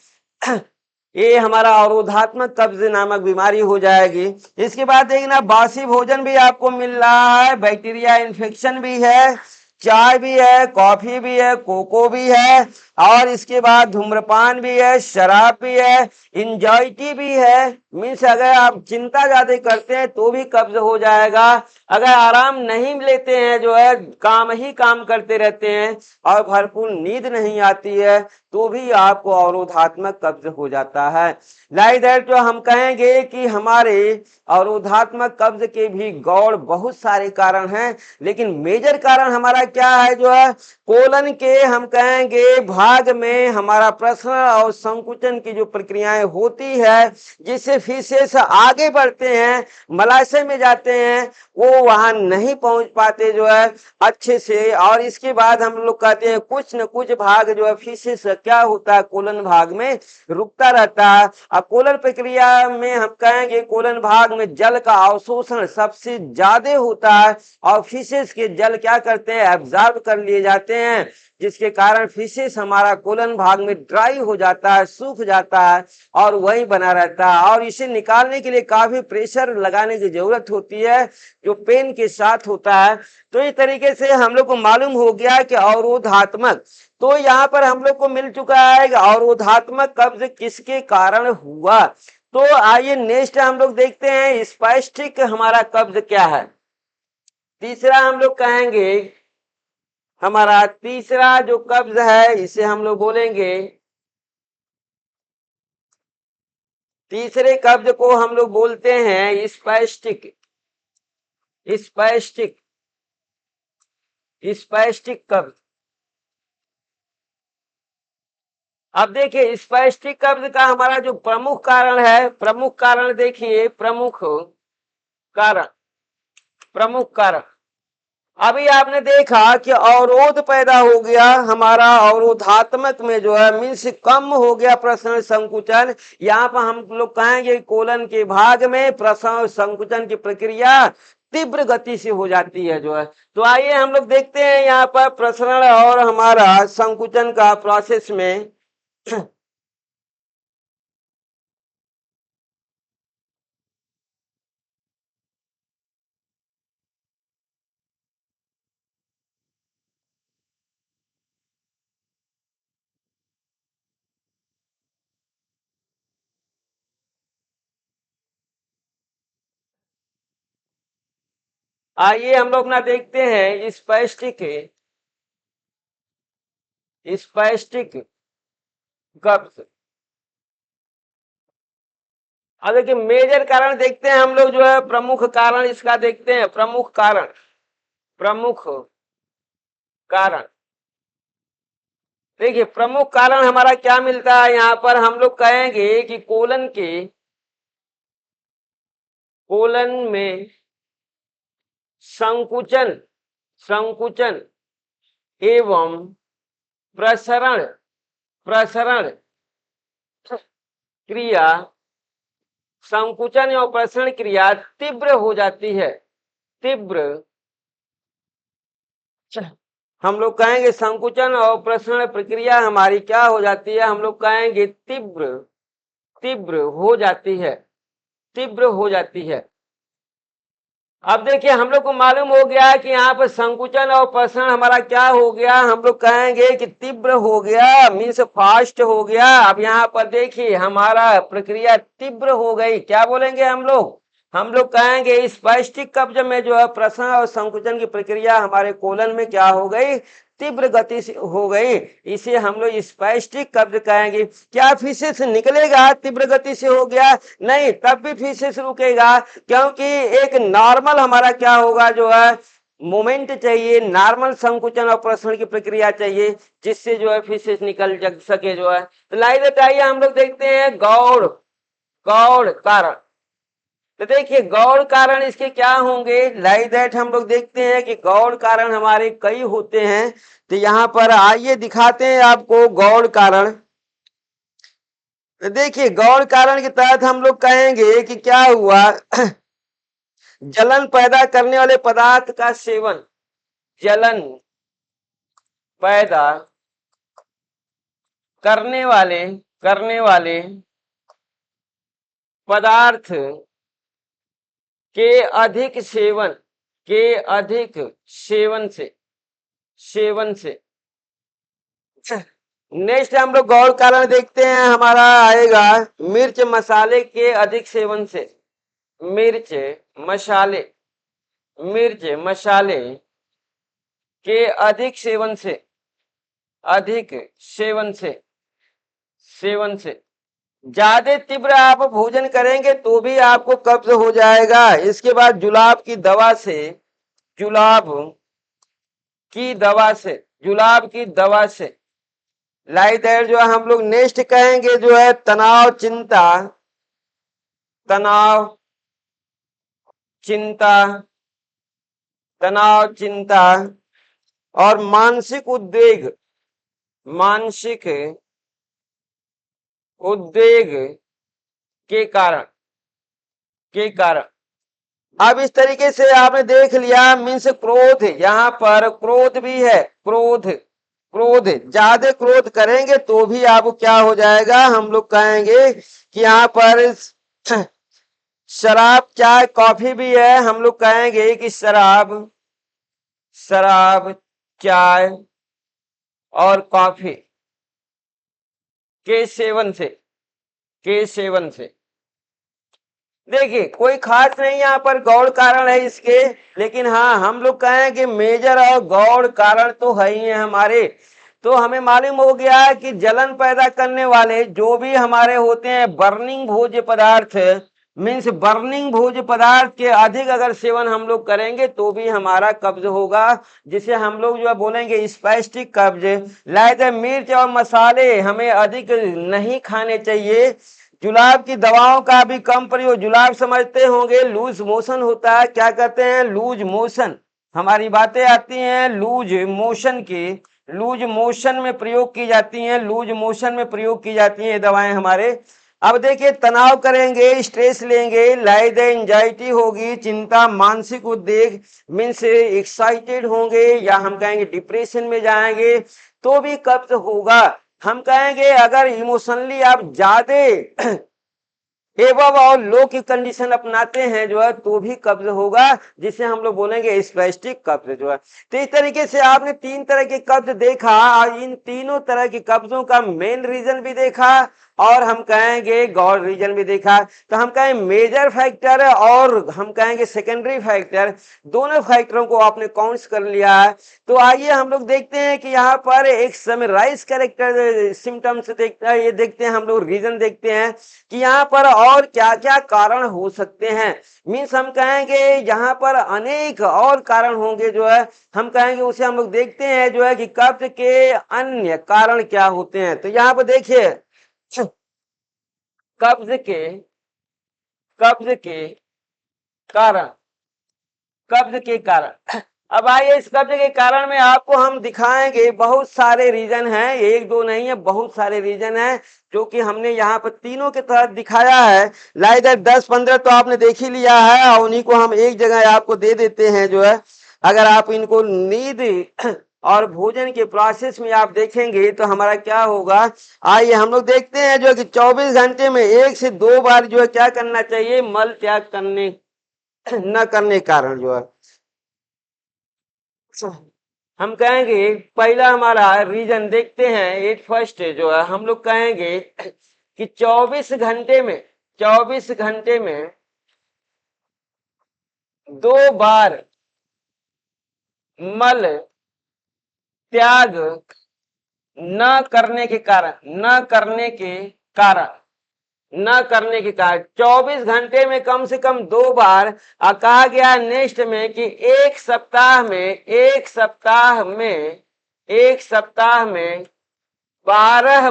ये हमारा अवरोधात्मक कब्ज नामक बीमारी हो जाएगी। इसके बाद देखना बासी भोजन भी आपको मिल रहा है, बैक्टीरिया इन्फेक्शन भी है, चाय भी है, कॉफी भी है, कोको भी है, और इसके बाद धूम्रपान भी है, शराब भी है, इंजाइटी भी है। मीन्स अगर आप चिंता ज्यादा करते हैं तो भी कब्ज हो जाएगा। अगर आराम नहीं लेते हैं जो है, काम ही काम करते रहते हैं और भरपूर नींद नहीं आती है, तो भी आपको अवरोधात्मक कब्ज हो जाता है। लाइक दैट जो हम कहेंगे कि हमारे अवरोधात्मक कब्ज के भी गौड़ बहुत सारे कारण हैं, लेकिन मेजर कारण हमारा क्या है जो है, कोलन के हम कहेंगे भाग में हमारा प्रसरण और संकुचन की जो प्रक्रियाएं होती है, जिससे फीसेस आगे बढ़ते हैं, मलाशय में जाते हैं, वो वहां नहीं पहुंच पाते जो है अच्छे से। और इसके बाद हम लोग कहते हैं कुछ न कुछ भाग जो है फीसेस क्या होता है, कोलन भाग में रुकता रहता है। अब कोलन प्रक्रिया में हम कहेंगे कोलन भाग में जल का अवशोषण सबसे ज्यादा होता है, और फीसेस के जल क्या करते हैं, एब्जॉर्ब कर लिए जाते हैं, जिसके कारण फीसेस हमारा कोलन भाग में ड्राई हो जाता है, सूख जाता है और वही बना रहता है। और इसे निकालने के लिए काफी प्रेशर लगाने की जरूरत होती है, जो पेन के साथ होता है। तो इस तरीके से हम लोग को मालूम हो गया कि अवरोधात्मक, तो यहाँ पर हम लोग को मिल चुका है कि अवरोधात्मक कब्ज किसके कारण हुआ। तो आइए नेक्स्ट हम लोग देखते हैं स्पैस्टिक हमारा कब्ज क्या है। तीसरा हम लोग कहेंगे, हमारा तीसरा जो कब्ज है इसे हम लोग बोलेंगे, तीसरे कब्ज को हम लोग बोलते हैं स्पैस्टिक, स्पैस्टिक, स्पैस्टिक कब्ज। अब देखिए स्पैस्टिक कब्ज का हमारा जो प्रमुख कारण है, प्रमुख कारण देखिए, प्रमुख कारण, प्रमुख कारण, अभी आपने देखा कि अवरोध पैदा हो गया हमारा अवरोधात्मक में जो है, मीन्स कम हो गया प्रसरण संकुचन। यहाँ पर हम लोग कहेंगे कोलन के भाग में प्रसरण संकुचन की प्रक्रिया तीव्र गति से हो जाती है जो है। तो आइए हम लोग देखते हैं यहाँ पर प्रसरण और हमारा संकुचन का प्रोसेस में आइए हम लोग अपना देखते हैं स्पैस्टिक, स्पैस्टिक कब्ज। अब देखिए मेजर कारण देखते हैं हम लोग जो है, प्रमुख कारण इसका देखते हैं, प्रमुख कारण, प्रमुख कारण। देखिए प्रमुख कारण हमारा क्या मिलता है, यहाँ पर हम लोग कहेंगे कि कोलन के, कोलन में संकुचन, संकुचन एवं प्रसरण, प्रसरण क्रिया, संकुचन एवं प्रसरण क्रिया तीव्र हो जाती है, तीव्र। हम लोग कहेंगे संकुचन और प्रसरण प्रक्रिया हमारी क्या हो जाती है, हम लोग कहेंगे तीव्र, तीव्र हो जाती है, तीव्र हो जाती है। अब देखिए हम लोग को मालूम हो गया कि यहाँ पर संकुचन और प्रसरण हमारा क्या हो गया, हम लोग कहेंगे कि तीव्र हो गया, मीन्स फास्ट हो गया। अब यहाँ पर देखिए हमारा प्रक्रिया तीव्र हो गई, क्या बोलेंगे हम लोग कहेंगे स्पैस्टिक कब्ज में जो है प्रसरण और संकुचन की प्रक्रिया हमारे कोलन में क्या हो गई, तीव्र गति से हो गई, इसे हम लोग स्पैस्टिक कब्ज कहेंगे। क्या फीसेस निकलेगा तीव्र गति से हो गया, नहीं, तब भी फीसेस रुकेगा, क्योंकि एक नॉर्मल हमारा क्या होगा जो है, मोमेंट चाहिए, नॉर्मल संकुचन और प्रसरण की प्रक्रिया चाहिए, जिससे जो है फीसेस निकल सके जो है। तो लाइए आइए हम लोग देखते हैं गौड़ गौड़ कारण। तो देखिए गौड़ कारण इसके क्या होंगे, लाइक दैट हम लोग देखते हैं कि गौड़ कारण हमारे कई होते हैं। तो यहाँ पर आइए दिखाते हैं आपको गौड़ कारण। तो देखिए गौड़ कारण के तहत हम लोग कहेंगे कि क्या हुआ जलन पैदा करने वाले पदार्थ का सेवन, जलन पैदा करने वाले पदार्थ के अधिक सेवन से नेक्स्ट हम लोग गौड़ कारण देखते हैं, हमारा आएगा मिर्च मसाले के अधिक सेवन से, मिर्च मसाले के अधिक सेवन से ज्यादा तीव्र आप भोजन करेंगे तो भी आपको कब्ज हो जाएगा। इसके बाद जुलाब की दवा से लाइक दैट जो हम लोग नेक्स्ट कहेंगे जो है तनाव चिंता और मानसिक उद्वेग के कारण अब इस तरीके से आपने देख लिया। मीन्स क्रोध, यहाँ पर क्रोध भी है, क्रोध ज्यादा क्रोध करेंगे तो भी आपको क्या हो जाएगा, हम लोग कहेंगे कि यहाँ पर शराब चाय कॉफी भी है, हम लोग कहेंगे कि शराब चाय और कॉफी के सेवन से देखिए कोई खास नहीं यहाँ पर गौड़ कारण है इसके, लेकिन हाँ हम लोग कहें कि मेजर और गौड़ कारण तो है ही है हमारे। तो हमें मालूम हो गया कि जलन पैदा करने वाले जो भी हमारे होते हैं बर्निंग भोज्य पदार्थ, मीन्स बर्निंग भोज्य पदार्थ के अधिक अगर सेवन हम लोग करेंगे तो भी हमारा कब्ज होगा, जिसे हम लोग जो है बोलेंगे स्पैस्टिक कब्ज। लाइक मिर्च और मसाले हमें अधिक नहीं खाने चाहिए। जुलाब की दवाओं का भी कम प्रयोग, जुलाब समझते होंगे लूज मोशन होता है, क्या कहते हैं लूज मोशन, हमारी बातें आती हैं लूज मोशन में प्रयोग की जाती हैं, ये दवाएं हमारे। अब देखिए तनाव करेंगे, स्ट्रेस लेंगे, लाइक एंजाइटी होगी, चिंता, मानसिक उद्वेग, मीन्स एक्साइटेड होंगे या हम कहेंगे डिप्रेशन में जाएंगे तो भी कब्ज होगा। हम कहेंगे अगर इमोशनली आप ज्यादा एवं और लो की कंडीशन अपनाते हैं जो है तो भी कब्ज होगा, जिसे हम लोग बोलेंगे स्पैस्टिक कब्ज जो है। तो इस तरीके से आपने 3 तरह के कब्ज देखा और इन तीनों तरह के कब्जों का मेन रीजन भी देखा और हम कहेंगे गौड़ रीजन भी देखा। तो हम कहें मेजर फैक्टर और हम कहेंगे सेकेंडरी फैक्टर, दोनों फैक्टरों को आपने काउंट कर लिया है। तो आइए हम लोग देखते हैं कि यहाँ पर एक समराइज कैरेक्टर सिम्टम्स देखते हैं हम लोग, रीजन देखते हैं कि यहाँ पर और क्या क्या कारण हो सकते हैं। मीन्स हम कहेंगे यहाँ पर अनेक और कारण होंगे जो है, हम कहेंगे उसे हम लोग देखते हैं जो है कि कब्ज के अन्य कारण क्या होते हैं। तो यहाँ पर देखिए कब्ज के कारण अब आइए इस कब्ज के कारण में आपको हम दिखाएंगे बहुत सारे रीजन हैं, एक दो नहीं है बहुत सारे रीजन हैं जो कि हमने यहाँ पर तीनों के तहत दिखाया है। लाइक 10-15 तो आपने देख ही लिया है और उन्हीं को हम एक जगह आपको दे देते हैं जो है। अगर आप इनको नींद और भोजन के प्रोसेस में आप देखेंगे तो हमारा क्या होगा, आइए हम लोग देखते हैं जो कि 24 घंटे में 1 से 2 बार जो है क्या करना चाहिए, मल त्याग करने न करने के कारण जो है हम कहेंगे पहला हमारा रीजन देखते हैं। एट फर्स्ट जो है हम लोग कहेंगे कि 24 घंटे में 2 बार मल त्याग न करने के कारण न करने के कारण 24 घंटे में कम से कम 2 बार। कहा गया नेक्स्ट में कि एक सप्ताह में 12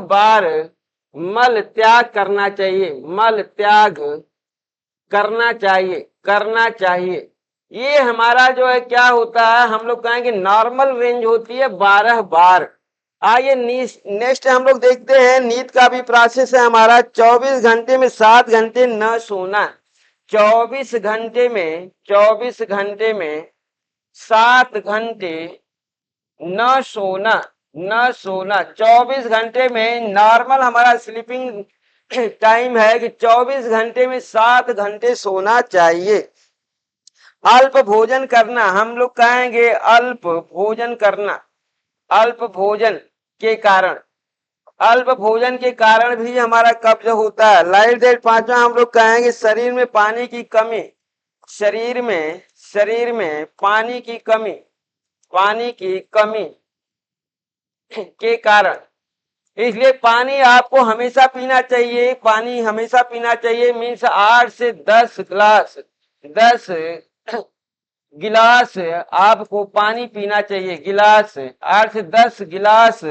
बार मल त्याग करना चाहिए, मल त्याग करना चाहिए। ये हमारा जो है क्या होता है, हम लोग कहेंगे नॉर्मल रेंज होती है 12 बार। आइए नेक्स्ट हम लोग देखते हैं नींद का भी प्रोसेस है हमारा। 24 घंटे में 7 घंटे न सोना। 24 घंटे में 7 घंटे न सोना। 24 घंटे में नॉर्मल हमारा स्लीपिंग टाइम है कि 24 घंटे में 7 घंटे सोना चाहिए। अल्प भोजन करना, हम लोग कहेंगे अल्प भोजन करना। अल्प भोजन के कारण भी हमारा कब्ज होता है। लाइट डेट 5वां हम लोग कहेंगे शरीर में पानी की कमी। शरीर में पानी की कमी के कारण, इसलिए पानी आपको हमेशा पीना चाहिए। पानी हमेशा पीना चाहिए मीन्स 8 से 10 गिलास आपको पानी पीना चाहिए। 8 से 10 गिलास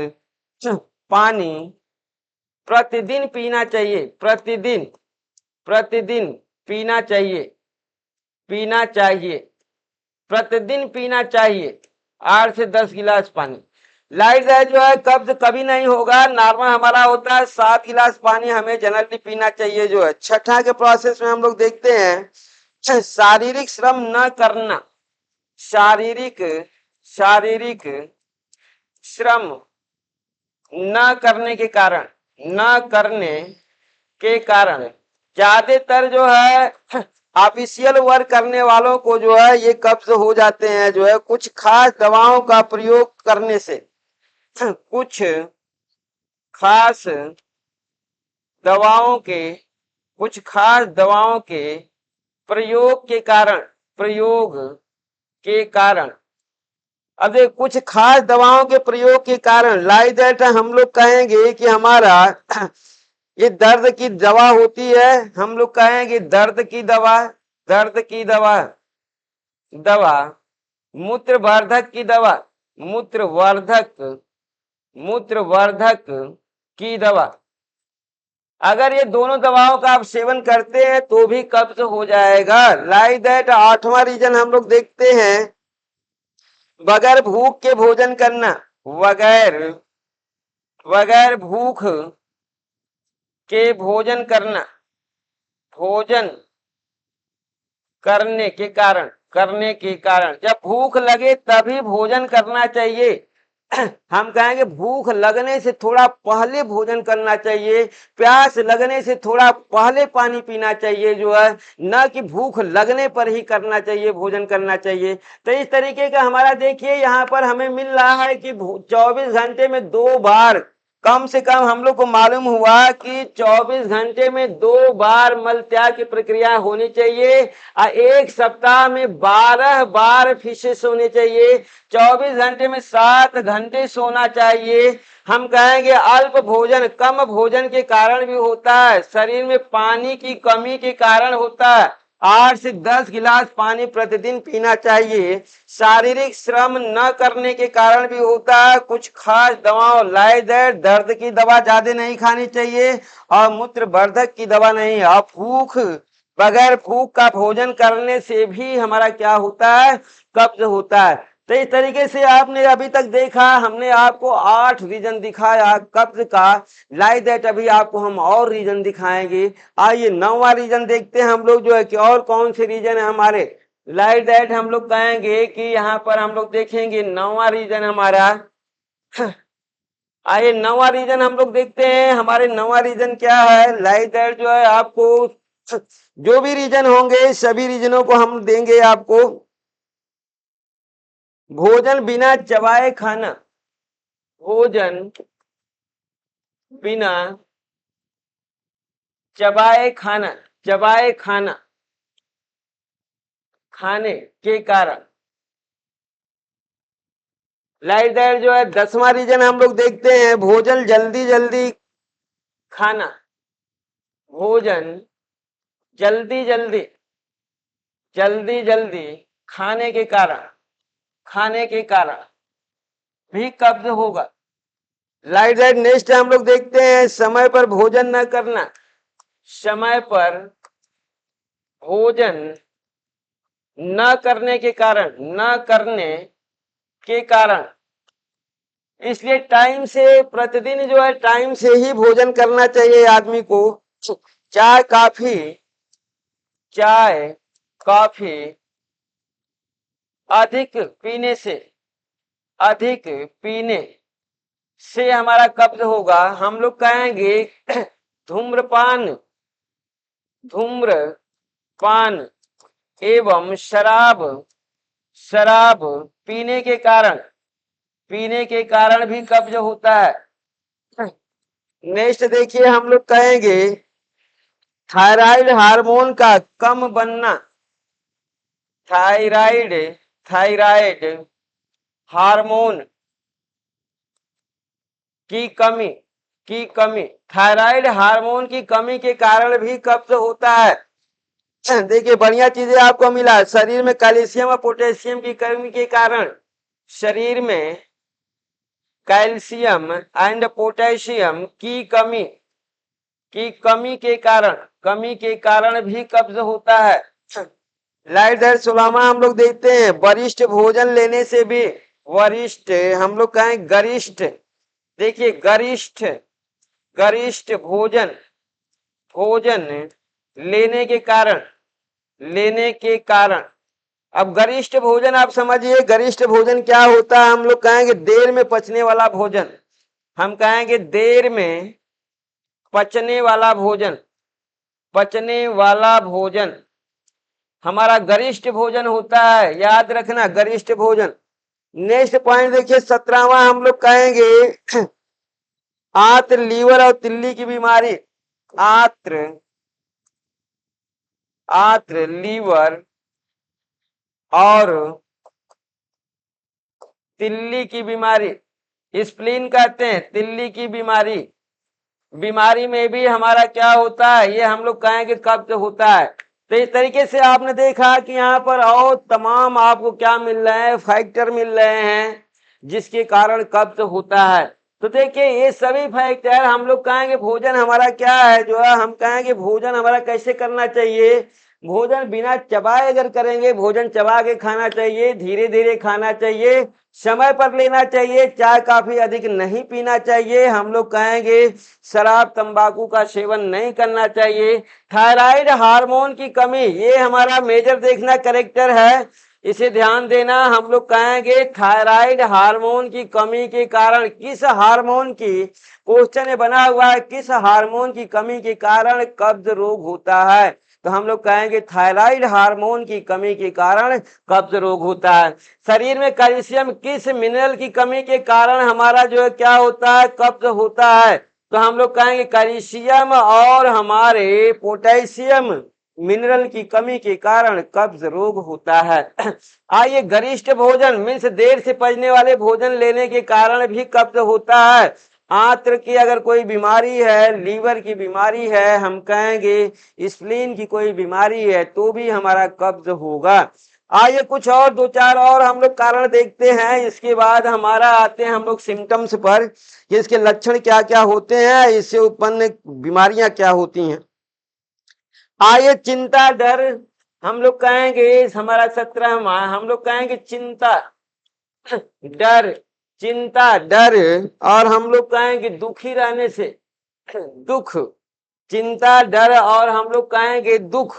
पानी प्रतिदिन पीना चाहिए। प्रतिदिन पीना चाहिए 8 से 10 गिलास पानी। लाइट जो है कब्ज कभी नहीं होगा, नॉर्मल हमारा होता है 7 गिलास पानी हमें जनरली पीना चाहिए जो है। छठा के प्रोसेस में हम लोग देखते हैं शारीरिक श्रम न करना। शारीरिक श्रम न करने के कारण ज्यादातर जो है ऑफिशियल वर्क करने वालों को जो है ये कब्ज हो जाते हैं जो है कुछ खास दवाओं का प्रयोग करने से। कुछ खास दवाओं के प्रयोग के कारण अब कुछ खास दवाओं के प्रयोग के कारण लाइक दैट हम लोग कहेंगे कि हमारा ये दर्द की दवा होती है। हम लोग कहेंगे दर्द की दवा मूत्रवर्धक की दवा। अगर ये दोनों दवाओं का आप सेवन करते हैं तो भी कब्ज हो जाएगा। लाइक दैट 8वां रीजन हम लोग देखते हैं बगैर भूख के भोजन करना। बगैर भूख के भोजन करने के कारण जब भूख लगे तभी भोजन करना चाहिए। हम कहेंगे भूख लगने से थोड़ा पहले भोजन करना चाहिए, प्यास लगने से थोड़ा पहले पानी पीना चाहिए जो है, न कि भूख लगने पर ही करना चाहिए, भोजन करना चाहिए। तो इस तरीके का हमारा देखिए यहाँ पर हमें मिल रहा है कि 24 घंटे में 2 बार, कम से कम हम लोग को मालूम हुआ कि 24 घंटे में 2 बार मल त्याग की प्रक्रिया होनी चाहिए और एक सप्ताह में 12 बार फिर से सोने चाहिए। 24 घंटे में 7 घंटे सोना चाहिए। हम कहेंगे अल्प भोजन कम भोजन के कारण भी होता है, शरीर में पानी की कमी के कारण होता है। 8 से 10 गिलास पानी प्रतिदिन पीना चाहिए। शारीरिक श्रम न करने के कारण भी होता है। कुछ खास दवाओं लाइक दैट दर्द की दवा ज्यादा नहीं खानी चाहिए और मूत्रवर्धक की दवा नहीं। और बगैर भूख का भोजन करने से भी हमारा क्या होता है, कब्ज होता है। तो इस तरीके से आपने अभी तक देखा, हमने आपको 8 रीजन दिखाया कब्ज का। लाइक दैट अभी आपको हम और रीजन दिखाएंगे। आइए 9वां रीजन देखते हैं हम लोग जो है कि और कौन से रीजन है हमारे। लाइक दैट हम लोग कहेंगे कि यहाँ पर हम लोग देखेंगे 9वां रीजन हमारा। आइए 9वां रीजन हम लोग देखते हैं हमारे 9वां रीजन क्या है। लाइक दैट जो है आपको जो भी रीजन होंगे सभी रीजनों को हम देंगे आपको। भोजन बिना चबाए खाना। भोजन बिना चबाए खाना खाने के कारण। लाइक दैट जो है 10वां रीजन हम लोग देखते हैं भोजन जल्दी खाना, भोजन जल्दी जल्दी जल्दी जल्दी खाने के कारण भी कब्ज होगा। Light right. नेक्स्ट हम लोग देखते हैं समय पर भोजन न करना। समय पर भोजन न करने के कारण इसलिए टाइम से, प्रतिदिन जो है टाइम से ही भोजन करना चाहिए आदमी को। चाय कॉफी अधिक पीने से हमारा कब्ज होगा। हम लोग कहेंगे धूम्रपान एवं शराब पीने के कारण भी कब्ज होता है। नेक्स्ट देखिए, हम लोग कहेंगे थायराइड हार्मोन का कम बनना। थायराइड हार्मोन की कमी थायराइड हार्मोन की कमी के कारण भी कब्ज होता है। देखिए बढ़िया चीजें आपको मिला। शरीर में कैल्शियम और पोटेशियम की कमी के कारण, शरीर में कैल्शियम एंड पोटेशियम की कमी के कारण भी कब्ज होता है। लाइट दैट 16वां हम लोग देखते हैं वरिष्ठ भोजन लेने से भी, वरिष्ठ हम लोग कहें गरिष्ठ। देखिए गरिष्ठ भोजन लेने के कारण अब गरिष्ठ भोजन आप समझिए, गरिष्ठ भोजन क्या होता है। हम लोग कहेंगे देर में पचने वाला भोजन, हम कहेंगे देर में पचने वाला भोजन हमारा गरिष्ठ भोजन होता है। याद रखना, गरिष्ठ भोजन। नेक्स्ट पॉइंट देखिए 17वां हम लोग कहेंगे आंत्र, लीवर और तिल्ली की बीमारी। आंत्र, लीवर और तिल्ली की बीमारी, स्प्लीन कहते हैं, तिल्ली की बीमारी में भी हमारा क्या होता है, ये हम लोग कहेंगे कब्ज होता है। तो इस तरीके से आपने देखा कि यहाँ पर और तमाम आपको क्या मिल रहे हैं, फैक्टर मिल रहे हैं जिसके कारण कब्ज होता है। तो देखिए ये सभी फैक्टर हम लोग कहेंगे भोजन हमारा क्या है, जो है हम कहेंगे भोजन हमारा कैसे करना चाहिए। भोजन बिना चबाए अगर करेंगे, भोजन चबा के खाना चाहिए, धीरे धीरे खाना चाहिए, समय पर लेना चाहिए, चाय काफी अधिक नहीं पीना चाहिए। हम लोग कहेंगे शराब तंबाकू का सेवन नहीं करना चाहिए। थायराइड हार्मोन की कमी, ये हमारा मेजर देखना करेक्टर है, इसे ध्यान देना। हम लोग कहेंगे थायराइड हार्मोन की कमी के कारण, किस हार्मोन की, क्वेश्चन बना हुआ है, किस हार्मोन की कमी के कारण कब्ज रोग होता है। तो हम लोग कहेंगे थायराइड हार्मोन की कमी के कारण कब्ज रोग होता है। शरीर में कैल्शियम किस मिनरल की कमी के कारण हमारा जो है क्या होता है, कब्ज होता है। तो हम लोग कहेंगे कैल्शियम और हमारे पोटेशियम मिनरल की कमी के कारण कब्ज रोग होता है। आइए गरिष्ठ भोजन मीन्स देर से पचने वाले भोजन लेने के कारण भी कब्ज होता है। आंत्र की अगर कोई बीमारी है, लीवर की बीमारी है, हम कहेंगे स्प्लीन की कोई बीमारी है, तो भी हमारा कब्ज होगा। आइए कुछ और दो चार और हम लोग कारण देखते हैं, इसके बाद हमारा आते हैं हम लोग सिम्टम्स पर कि इसके लक्षण क्या क्या होते हैं, इससे उत्पन्न बीमारियां क्या होती हैं। आइए चिंता डर, हम लोग कहेंगे हमारा 17वां, हम लोग कहेंगे चिंता डर और हम लोग कहेंगे दुखी रहने से, दुख, चिंता डर और हम लोग कहेंगे दुख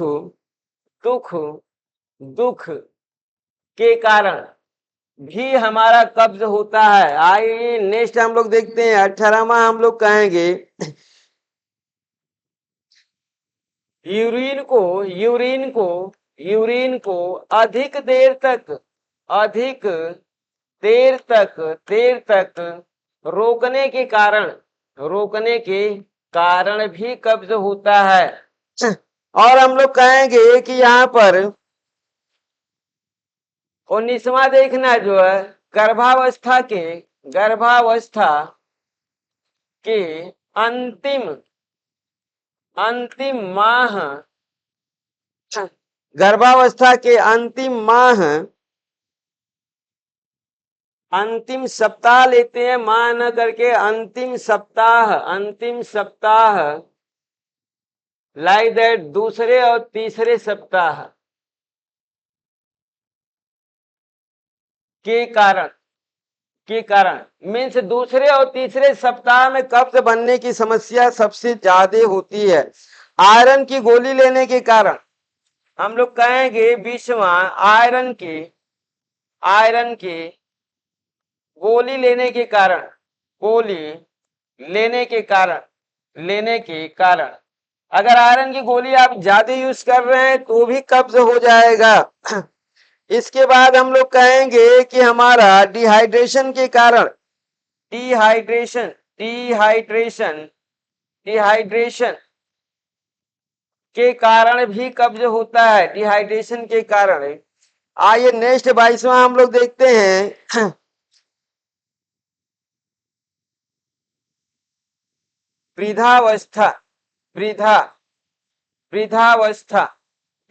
के कारण भी हमारा कब्ज होता है। आइए नेक्स्ट हम लोग देखते हैं 18वां, हम लोग कहेंगे यूरिन को अधिक देर तक रोकने के कारण भी कब्ज होता है। और हम लोग कहेंगे कि यहाँ पर 19वां देखना जो है गर्भावस्था के अंतिम अंतिम माह, गर्भावस्था के अंतिम माह, अंतिम सप्ताह लेते हैं, माह न करके अंतिम सप्ताह, अंतिम सप्ताह, लाइक दैट दूसरे और तीसरे सप्ताह के कारण, के कारण मीन्स दूसरे और तीसरे सप्ताह में कब्ज बनने की समस्या सबसे ज्यादा होती है। आयरन की गोली लेने के कारण, हम लोग कहेंगे 20वां, आयरन की गोली लेने के कारण, गोली लेने के कारण अगर आयरन की गोली आप ज्यादा यूज कर रहे हैं तो भी कब्ज हो जाएगा। इसके बाद हम लोग कहेंगे कि हमारा डिहाइड्रेशन के कारण, डिहाइड्रेशन डिहाइड्रेशन डिहाइड्रेशन के कारण भी कब्ज होता है, डिहाइड्रेशन के कारण। आइए नेक्स्ट 22वां हम लोग देखते हैं। वृद्धावस्था, वृद्धावस्था,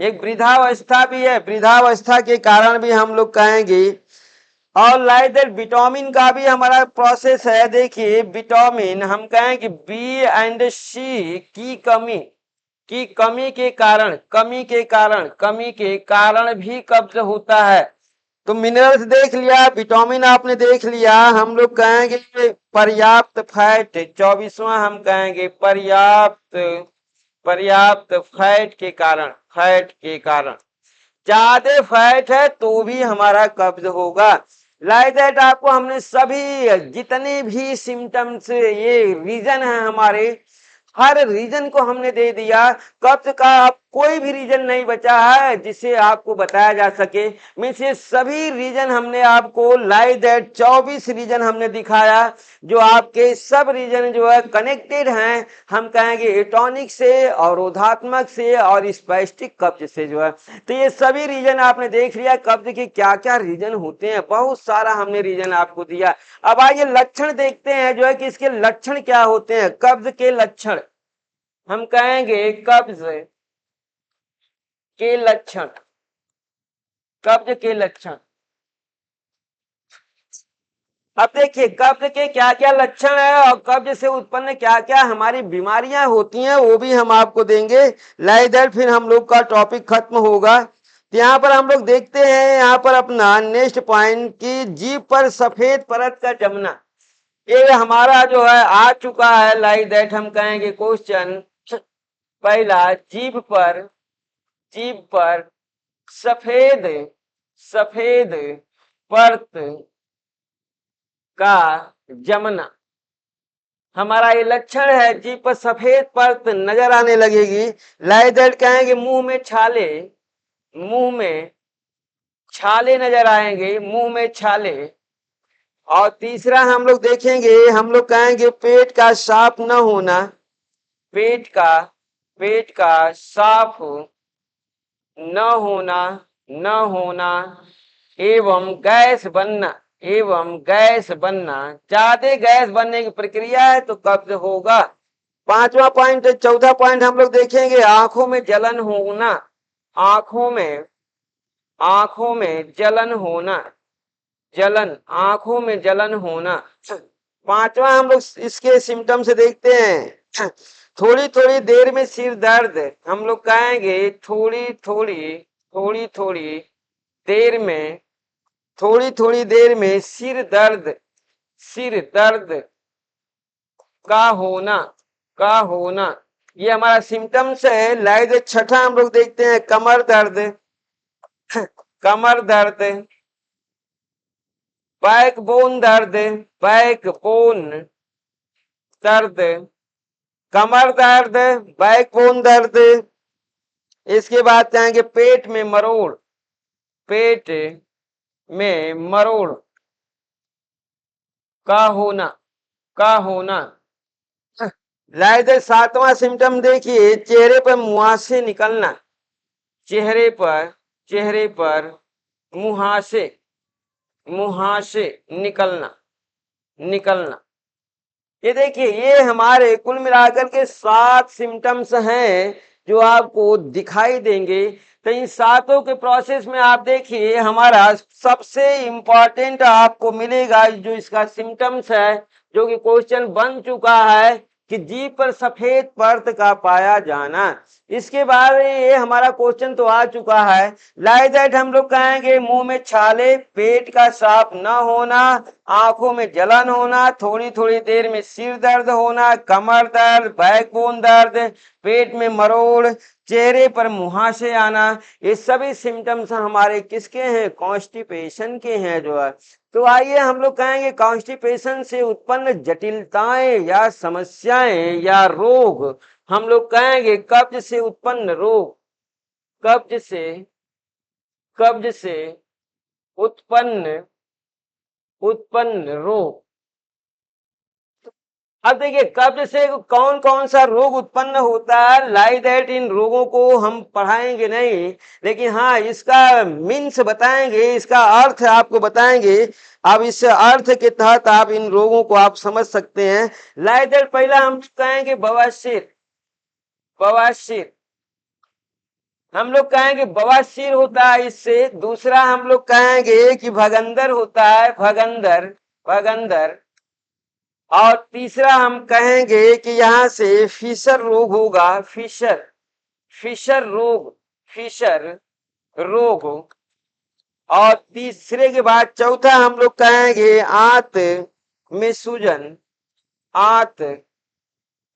एक वृद्धावस्था भी है, वृद्धावस्था के कारण भी हम लोग कहेंगे। और लाइक दैट विटामिन का भी हमारा प्रोसेस है। देखिए विटामिन हम कहेंगे बी एंड सी की कमी, की कमी के कारण, कमी के कारण भी कब्ज होता है। तो मिनरल्स देख लिया, विटामिन आपने देख लिया, हम लोग कहेंगे पर्याप्त फैट, 24वां हम कहेंगे पर्याप्त फैट के कारण, ज्यादा फैट है तो भी हमारा कब्ज होगा। लाइक दैट आपको हमने सभी जितने भी सिम्टम्स, ये रीजन है हमारे, हर रीजन को हमने दे दिया। कब्ज का आप कोई भी रीजन नहीं बचा है जिसे आपको बताया जा सके। मीन्स ये सभी रीजन हमने आपको, लाइक दैट 24 रीजन हमने दिखाया, जो आपके सब रीजन जो है कनेक्टेड हैं, हम कहेंगे एटॉनिक से, अवरोधात्मक से और स्पैस्टिक कब्ज से जो है। तो ये सभी रीजन आपने देख लिया, कब्ज के क्या क्या रीजन होते हैं, बहुत सारा हमने रीजन आपको दिया। अब आइए लक्षण देखते हैं जो है कि इसके लक्षण क्या होते हैं। कब्ज के लक्षण हम कहेंगे, कब्ज के लक्षण, कब्ज के लक्षण। अब देखिए कब्ज के क्या क्या लक्षण है और कब्ज से उत्पन्न क्या क्या हमारी बीमारियां होती हैं वो भी हम आपको देंगे। लाइक दैट फिर हम लोग का टॉपिक खत्म होगा। तो यहाँ पर हम लोग देखते हैं, यहाँ पर अपना नेक्स्ट पॉइंट की जीभ पर सफेद परत का जमना, ये हमारा जो है आ चुका है। लाइक दैट हम कहेंगे क्वेश्चन पहला, जीभ पर सफेद सफेद परत का जमना, हमारा ये लक्षण है। जीभ पर सफेद परत नजर आने लगेगी। लाइक दैट कहेंगे मुंह में छाले नजर आएंगे, मुंह में छाले। और तीसरा हम लोग देखेंगे, हम लोग कहेंगे पेट का साफ न होना, पेट का साफ न होना, एवं गैस बनना, ज्यादा गैस बनने की प्रक्रिया है तो कब्ज होगा। पांचवा पॉइंट, चौथा पॉइंट हम लोग देखेंगे, आंखों में जलन होना, आंखों में आंखों में जलन होना। पांचवा हम लोग इसके सिम्टम से देखते हैं, थोड़ी थोड़ी देर में सिर दर्द, हम लोग कहेंगे थोड़ी थोड़ी देर में सिर दर्द का होना, ये हमारा सिम्टम्स है। लाइक छठा हम लोग देखते हैं, कमर दर्द, बैकबोन दर्द, कमर दर्द, बैकबोन दर्द। इसके बाद कहेंगे पेट में मरोड़ का होना। लाइक सातवां सिम्टम देखिए, चेहरे पर मुहासे निकलना, चेहरे पर मुहासे निकलना। ये देखिए, ये हमारे कुल मिलाकर के 7 सिम्टम्स हैं जो आपको दिखाई देंगे। तो इन सातों के प्रोसेस में आप देखिए, हमारा सबसे इम्पोर्टेंट आपको मिलेगा जो इसका सिम्टम्स है, जो कि क्वेश्चन बन चुका है कि जीभ पर सफेद परत का पाया जाना। इसके बाद ये हमारा क्वेश्चन तो आ चुका है। लाइक दैट हम लोग कहेंगे मुंह में छाले, पेट का साफ न होना, आंखों में जलन होना, थोड़ी थोड़ी देर में सिर दर्द होना, कमर दर्द, बैकबोन दर्द, पेट में मरोड़, चेहरे पर मुहासे आना, ये सभी सिम्टम्स हमारे किसके हैं? कॉन्स्टिपेशन के हैं जो है। तो आइए हम लोग कहेंगे कॉन्स्टिपेशन से उत्पन्न जटिलताएं या समस्याएं या रोग, हम लोग कहेंगे कब्ज से उत्पन्न रोग, कब्ज से उत्पन्न रोग। अब देखिए, कब्ज से कौन कौन सा रोग उत्पन्न होता है, लाइक दैट इन रोगों को हम पढ़ाएंगे नहीं, लेकिन हाँ इसका मीन्स बताएंगे, इसका अर्थ आपको बताएंगे। अब इस अर्थ के तहत आप इन रोगों को आप समझ सकते हैं। लाइक दैट पहला हम कहेंगे बवासीर, हम लोग कहेंगे बवासीर होता है इससे। दूसरा हम लोग कहेंगे कि भगंदर होता है, भगंदर। और तीसरा हम कहेंगे कि यहां से फिशर रोग होगा, फिशर रोग। और तीसरे के बाद चौथा हम लोग कहेंगे आंत में सूजन, आंत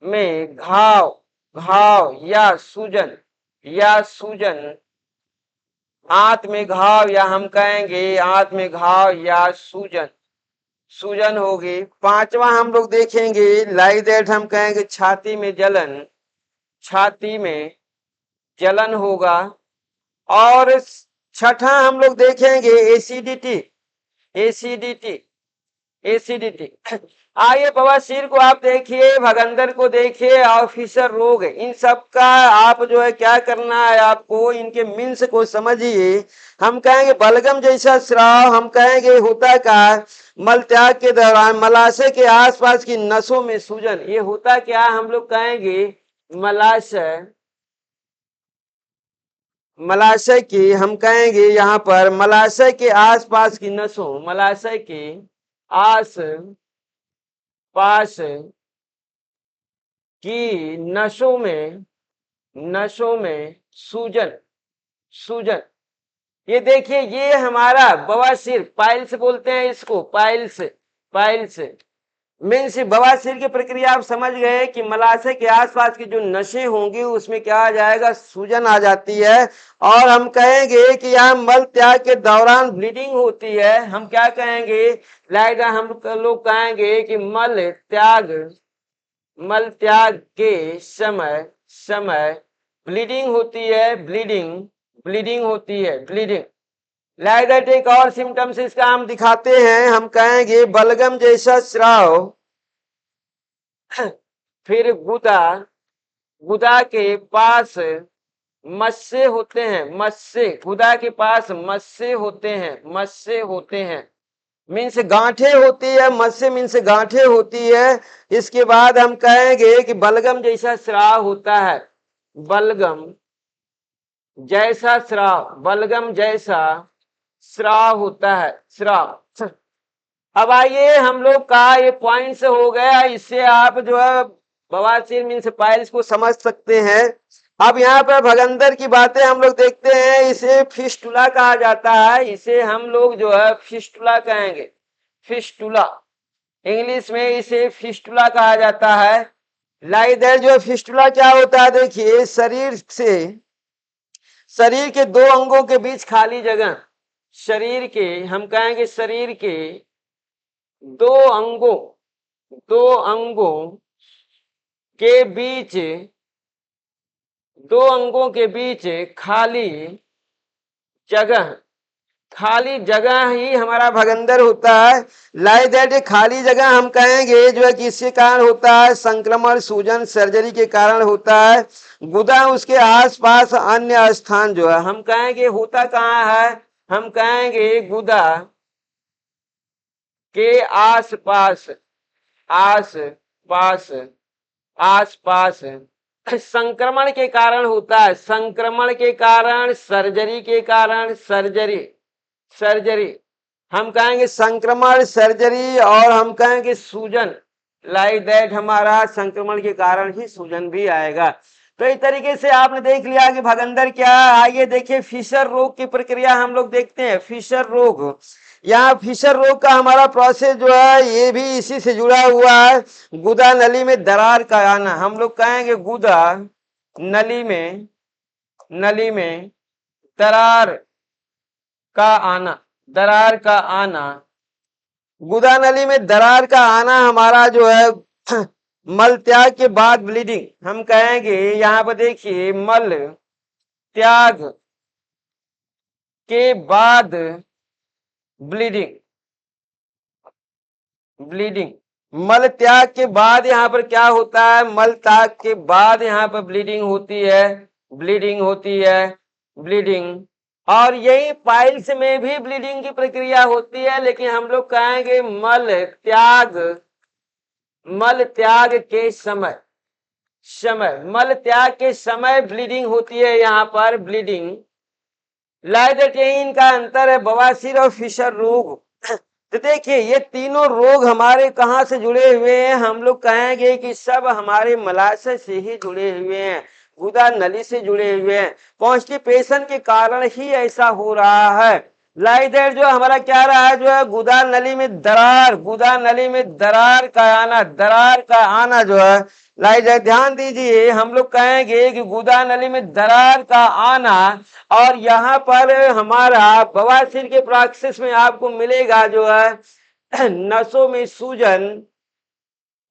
में घाव या सूजन, आंत में घाव, या हम कहेंगे आंत में घाव या सूजन होगी। पांचवा हम लोग देखेंगे लाइक दैट हम कहेंगे छाती में जलन होगा। और छठा हम लोग देखेंगे एसिडिटी। आइए बवासीर को आप देखिए, भगंदर को देखिए और फिशर रोग, इन सब का आप जो है क्या करना है, आपको इनके मीन्स को समझिए। हम कहेंगे बलगम जैसा स्राव, हम कहेंगे होता का मल त्याग के दौरान मलाशय के आसपास की नसों में सूजन, ये होता क्या, हम लोग कहेंगे मलाशय की, हम कहेंगे यहाँ पर मलाशय के आसपास की नसों, मलाशय के आस पास की नसों में सूजन। ये देखिए, ये हमारा बवासीर, पाइल्स बोलते हैं इसको, पाइल्स मीन्स बवासीर की प्रक्रिया आप समझ गए कि मलाशय के आसपास की जो नसें होंगी उसमें क्या आ जाएगा, सूजन आ जाती है। और हम कहेंगे कि यहाँ मल त्याग के दौरान ब्लीडिंग होती है, हम क्या कहेंगे, लाइक हम लोग कहेंगे कि मल त्याग के समय ब्लीडिंग होती है, ब्लीडिंग होती है, लाइक दैट। एक और सिम्टम्स इसका हम दिखाते हैं, हम कहेंगे बलगम जैसा स्राव, फिर गुदा के पास मस्से होते हैं, गुदा के पास मस्से होते हैं, मीन्स गांठे होती है, मस्से मीन्स गांठे होती है। इसके बाद हम कहेंगे कि बलगम जैसा स्राव होता है, बलगम जैसा स्राव होता है, स्राव। अब आइए हम लोग का ये पॉइंट्स हो गया, इससे आप जो है बवासीर मीन्स पाइल्स को समझ सकते हैं। अब यहाँ पर भगंदर की बातें हम लोग देखते हैं, इसे फिस्टुला कहा जाता है, इसे हम लोग जो है फिस्टुला कहेंगे, फिस्टुला, इंग्लिश में इसे फिस्टुला कहा जाता है। लाइक दैट जो फिस्टुला क्या होता है, देखिए शरीर के दो अंगों के बीच खाली जगह, हम कहेंगे शरीर के दो अंगों के बीच, खाली जगह ही हमारा भगंदर होता है। लाइक दैट खाली जगह हम कहेंगे जो है किसके कारण होता है, संक्रमण, सूजन, सर्जरी के कारण होता है। गुदा उसके आसपास अन्य स्थान जो है, हम कहेंगे होता कहाँ है, हम कहेंगे गुदा के आस पास, आस पास संक्रमण के कारण होता है, संक्रमण के कारण, सर्जरी के कारण, सर्जरी, सर्जरी हम कहेंगे संक्रमण, सर्जरी, और हम कहेंगे सूजन, लाइक दैट हमारा संक्रमण के कारण ही सूजन भी आएगा। तो इस तरीके से आपने देख लिया कि भगंदर क्या है। आइए देखिए फिशर रोग की प्रक्रिया हम लोग देखते हैं। फिशर रोग, यहाँ फिशर रोग का हमारा प्रोसेस जो है ये भी इसी से जुड़ा हुआ है। गुदा नली में दरार का आना, हम लोग कहेंगे गुदा नली में, नली में दरार का आना, दरार का आना, गुदा नली में दरार का आना हमारा जो है मल त्याग के बाद ब्लीडिंग, हम कहेंगे यहाँ पर देखिए मल त्याग के बाद ब्लीडिंग, ब्लीडिंग, मल त्याग के बाद यहाँ पर क्या होता है, मल त्याग के बाद यहाँ पर ब्लीडिंग होती है, ब्लीडिंग होती है, ब्लीडिंग। और यही पाइल्स में भी ब्लीडिंग की प्रक्रिया होती है, लेकिन हम लोग कहेंगे मल त्याग के समय, मल त्याग के समय ब्लीडिंग होती है, यहाँ पर ब्लीडिंग। लाइक दैट यही इनका अंतर है, बवासीर और फिशर रोग। तो देखिए ये तीनों रोग हमारे कहाँ से जुड़े हुए हैं, हम लोग कहेंगे कि सब हमारे मलाशय से ही जुड़े हुए हैं, गुदा नली से जुड़े हुए हैं। कॉन्स्टिपेशन के कारण ही ऐसा हो रहा है। लाइक दैट जो हमारा क्या रहा है, जो है गुदा नली में दरार, गुदा नली में दरार का आना, दरार का आना जो है, लाइक दैट ध्यान दीजिए, हम लोग कहेंगे कि गुदा नली में दरार का आना, और यहाँ पर हमारा बवासीर के प्रोसेस में आपको मिलेगा जो है नसों में सूजन,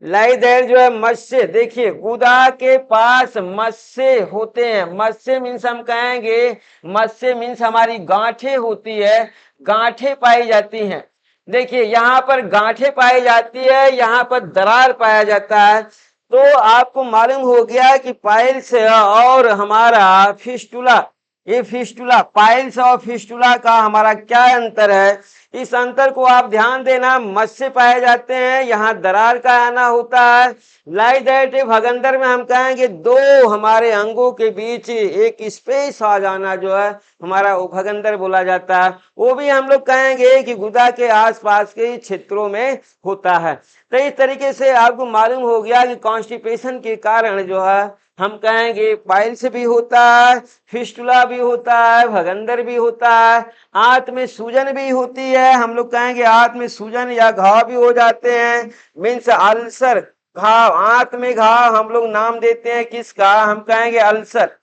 लाइक दैट जो है मत्स्य, देखिए गुदा के पास मत्स्य होते हैं, मत्स्य मीन्स हम कहेंगे, मत्स्य मीन्स हमारी गांठें होती है, गांठें पाई जाती हैं। देखिए यहाँ पर गांठें पाई जाती है, यहाँ पर दरार पाया जाता है। तो आपको मालूम हो गया कि पाइल्स और हमारा फिस्टुला, ये फिस्टुला, पाइल्स और फिस्टुला का हमारा क्या अंतर है, इस अंतर को आप ध्यान देना। मत्स्य पाए जाते हैं, यहाँ दरार का आना होता है। लाइक दैट भगंदर में हम कहेंगे दो हमारे अंगों के बीच एक स्पेस आ जाना जो है हमारा भगंदर बोला जाता है। वो भी हम लोग कहेंगे कि गुदा के आसपास के क्षेत्रों में होता है। तो इस तरीके से आपको मालूम हो गया कि कॉन्स्टिपेशन के कारण जो है हम कहेंगे पाइल्स भी होता है, फिस्टुला भी होता है, भगंदर भी होता है, आंत में सूजन भी होती है, हम लोग कहेंगे आंत में सूजन या घाव भी हो जाते हैं, मीन्स अल्सर, घाव, आंत में घाव हम लोग नाम देते हैं किसका, हम कहेंगे अल्सर,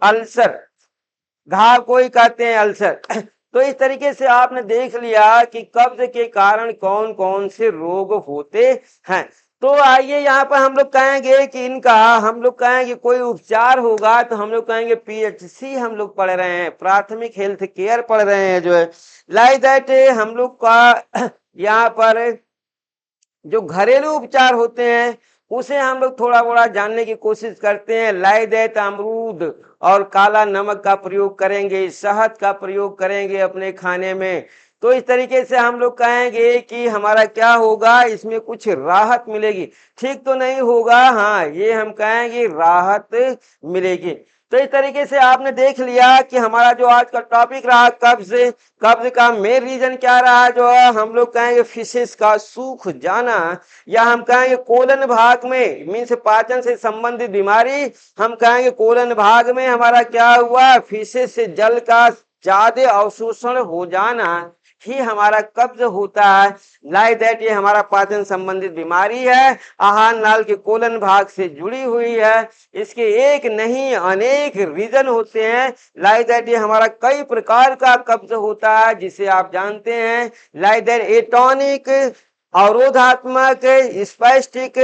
अल्सर, घाव को ही कहते हैं अल्सर। तो इस तरीके से आपने देख लिया कि कब्ज के कारण कौन कौन से रोग होते हैं। तो आइए यहाँ पर हम लोग कहेंगे कि इनका हम लोग कहेंगे कोई उपचार होगा, तो हम लोग कहेंगे पीएचसी हम लोग पढ़ रहे हैं, प्राथमिक हेल्थ केयर पढ़ रहे हैं जो है। लाइक दैट हम लोग का यहाँ पर जो घरेलू उपचार होते हैं उसे हम लोग थोड़ा बड़ा जानने की कोशिश करते हैं। लाइक दैट अमरूद और काला नमक का प्रयोग करेंगे, शहद का प्रयोग करेंगे अपने खाने में। तो इस तरीके से हम लोग कहेंगे कि हमारा क्या होगा, इसमें कुछ राहत मिलेगी। ठीक तो नहीं होगा, हाँ ये हम कहेंगे राहत मिलेगी। तो इस तरीके से आपने देख लिया कि हमारा जो आज का टॉपिक रहा कब्ज, कब्ज का मेन रीजन क्या रहा, जो है हम लोग कहेंगे फिशेस का सूख जाना, या हम कहेंगे कोलन भाग में मीन्स पाचन से संबंधित बीमारी, हम कहेंगे कोलन भाग में हमारा क्या हुआ, फिशेस से जल का ज्यादा अवशोषण हो जाना ही हमारा कब्ज होता है। लाइक दैट ये हमारा पाचन संबंधित बीमारी है, आहार नाल के कोलन भाग से जुड़ी हुई है। इसके एक नहीं अनेक रीजन होते हैं। लाइक दैट ये हमारा कई प्रकार का कब्ज होता है जिसे आप जानते हैं। लाइक दैट एटॉनिक, अवरोधात्मक, स्पैस्टिक,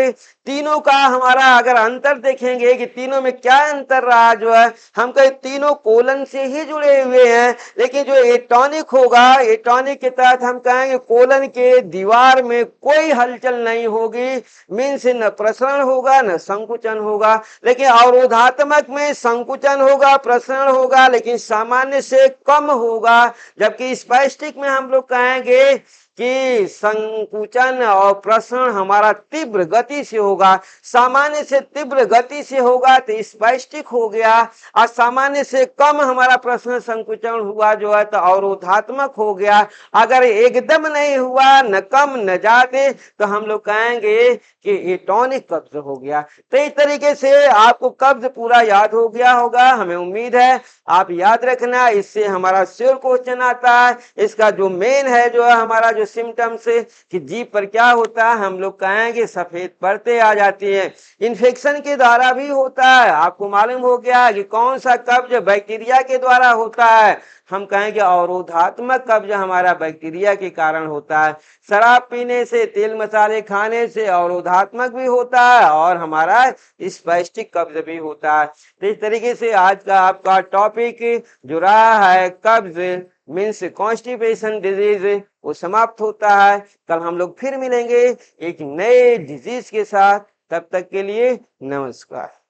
तीनों का हमारा अगर अंतर देखेंगे कि तीनों में क्या अंतर रहा, जो है हम कहे तीनों कोलन से ही जुड़े हुए हैं। लेकिन जो एटॉनिक होगा, एटॉनिक के तहत हम कहेंगे कोलन के दीवार में कोई हलचल नहीं होगी, मीन्स न प्रसरण होगा न संकुचन होगा। लेकिन अवरोधात्मक में संकुचन होगा, प्रसरण होगा, लेकिन सामान्य से कम होगा। जबकि स्पैस्टिक में हम लोग कहेंगे कि संकुचन और प्रसरण हमारा तीव्र गति से होगा। सामान्य से तीव्र गति से होगा तो स्पैस्टिक हो गया, और सामान्य से कम हमारा प्रसरण संकुचन हुआ जो है तो अवरोधात्मक हो गया। अगर एकदम नहीं हुआ, न कम न ज्यादा, तो हम लोग कहेंगे कि ये टॉनिक कब्ज हो गया। तो इस तरीके से आपको कब्ज पूरा याद हो गया होगा, हमें उम्मीद है आप याद रखना। इससे हमारा श्योर क्वेश्चन आता है। इसका जो मेन है जो है हमारा जो सिम्टम्स कि जीभ पर क्या होता है, हम लोग कहेंगे सफेद परतें आ जाती हैं। इन्फेक्शन के द्वारा भी होता है। आपको मालूम हो गया कि कौन सा कब्ज बैक्टीरिया के द्वारा होता है, हम कहेंगे अवरोधात्मक कब्ज हमारा बैक्टीरिया के कारण होता है। शराब पीने से, तेल मसाले खाने से अवरोधात्मक भी होता है और हमारा स्पैस्टिक कब्ज भी होता है। तो इस तरीके से आज का आपका टॉपिक जो रहा है कब्ज मीन्स कॉन्स्टिपेशन डिजीज, वो समाप्त होता है। कल हम लोग फिर मिलेंगे एक नए डिजीज के साथ। तब तक के लिए नमस्कार।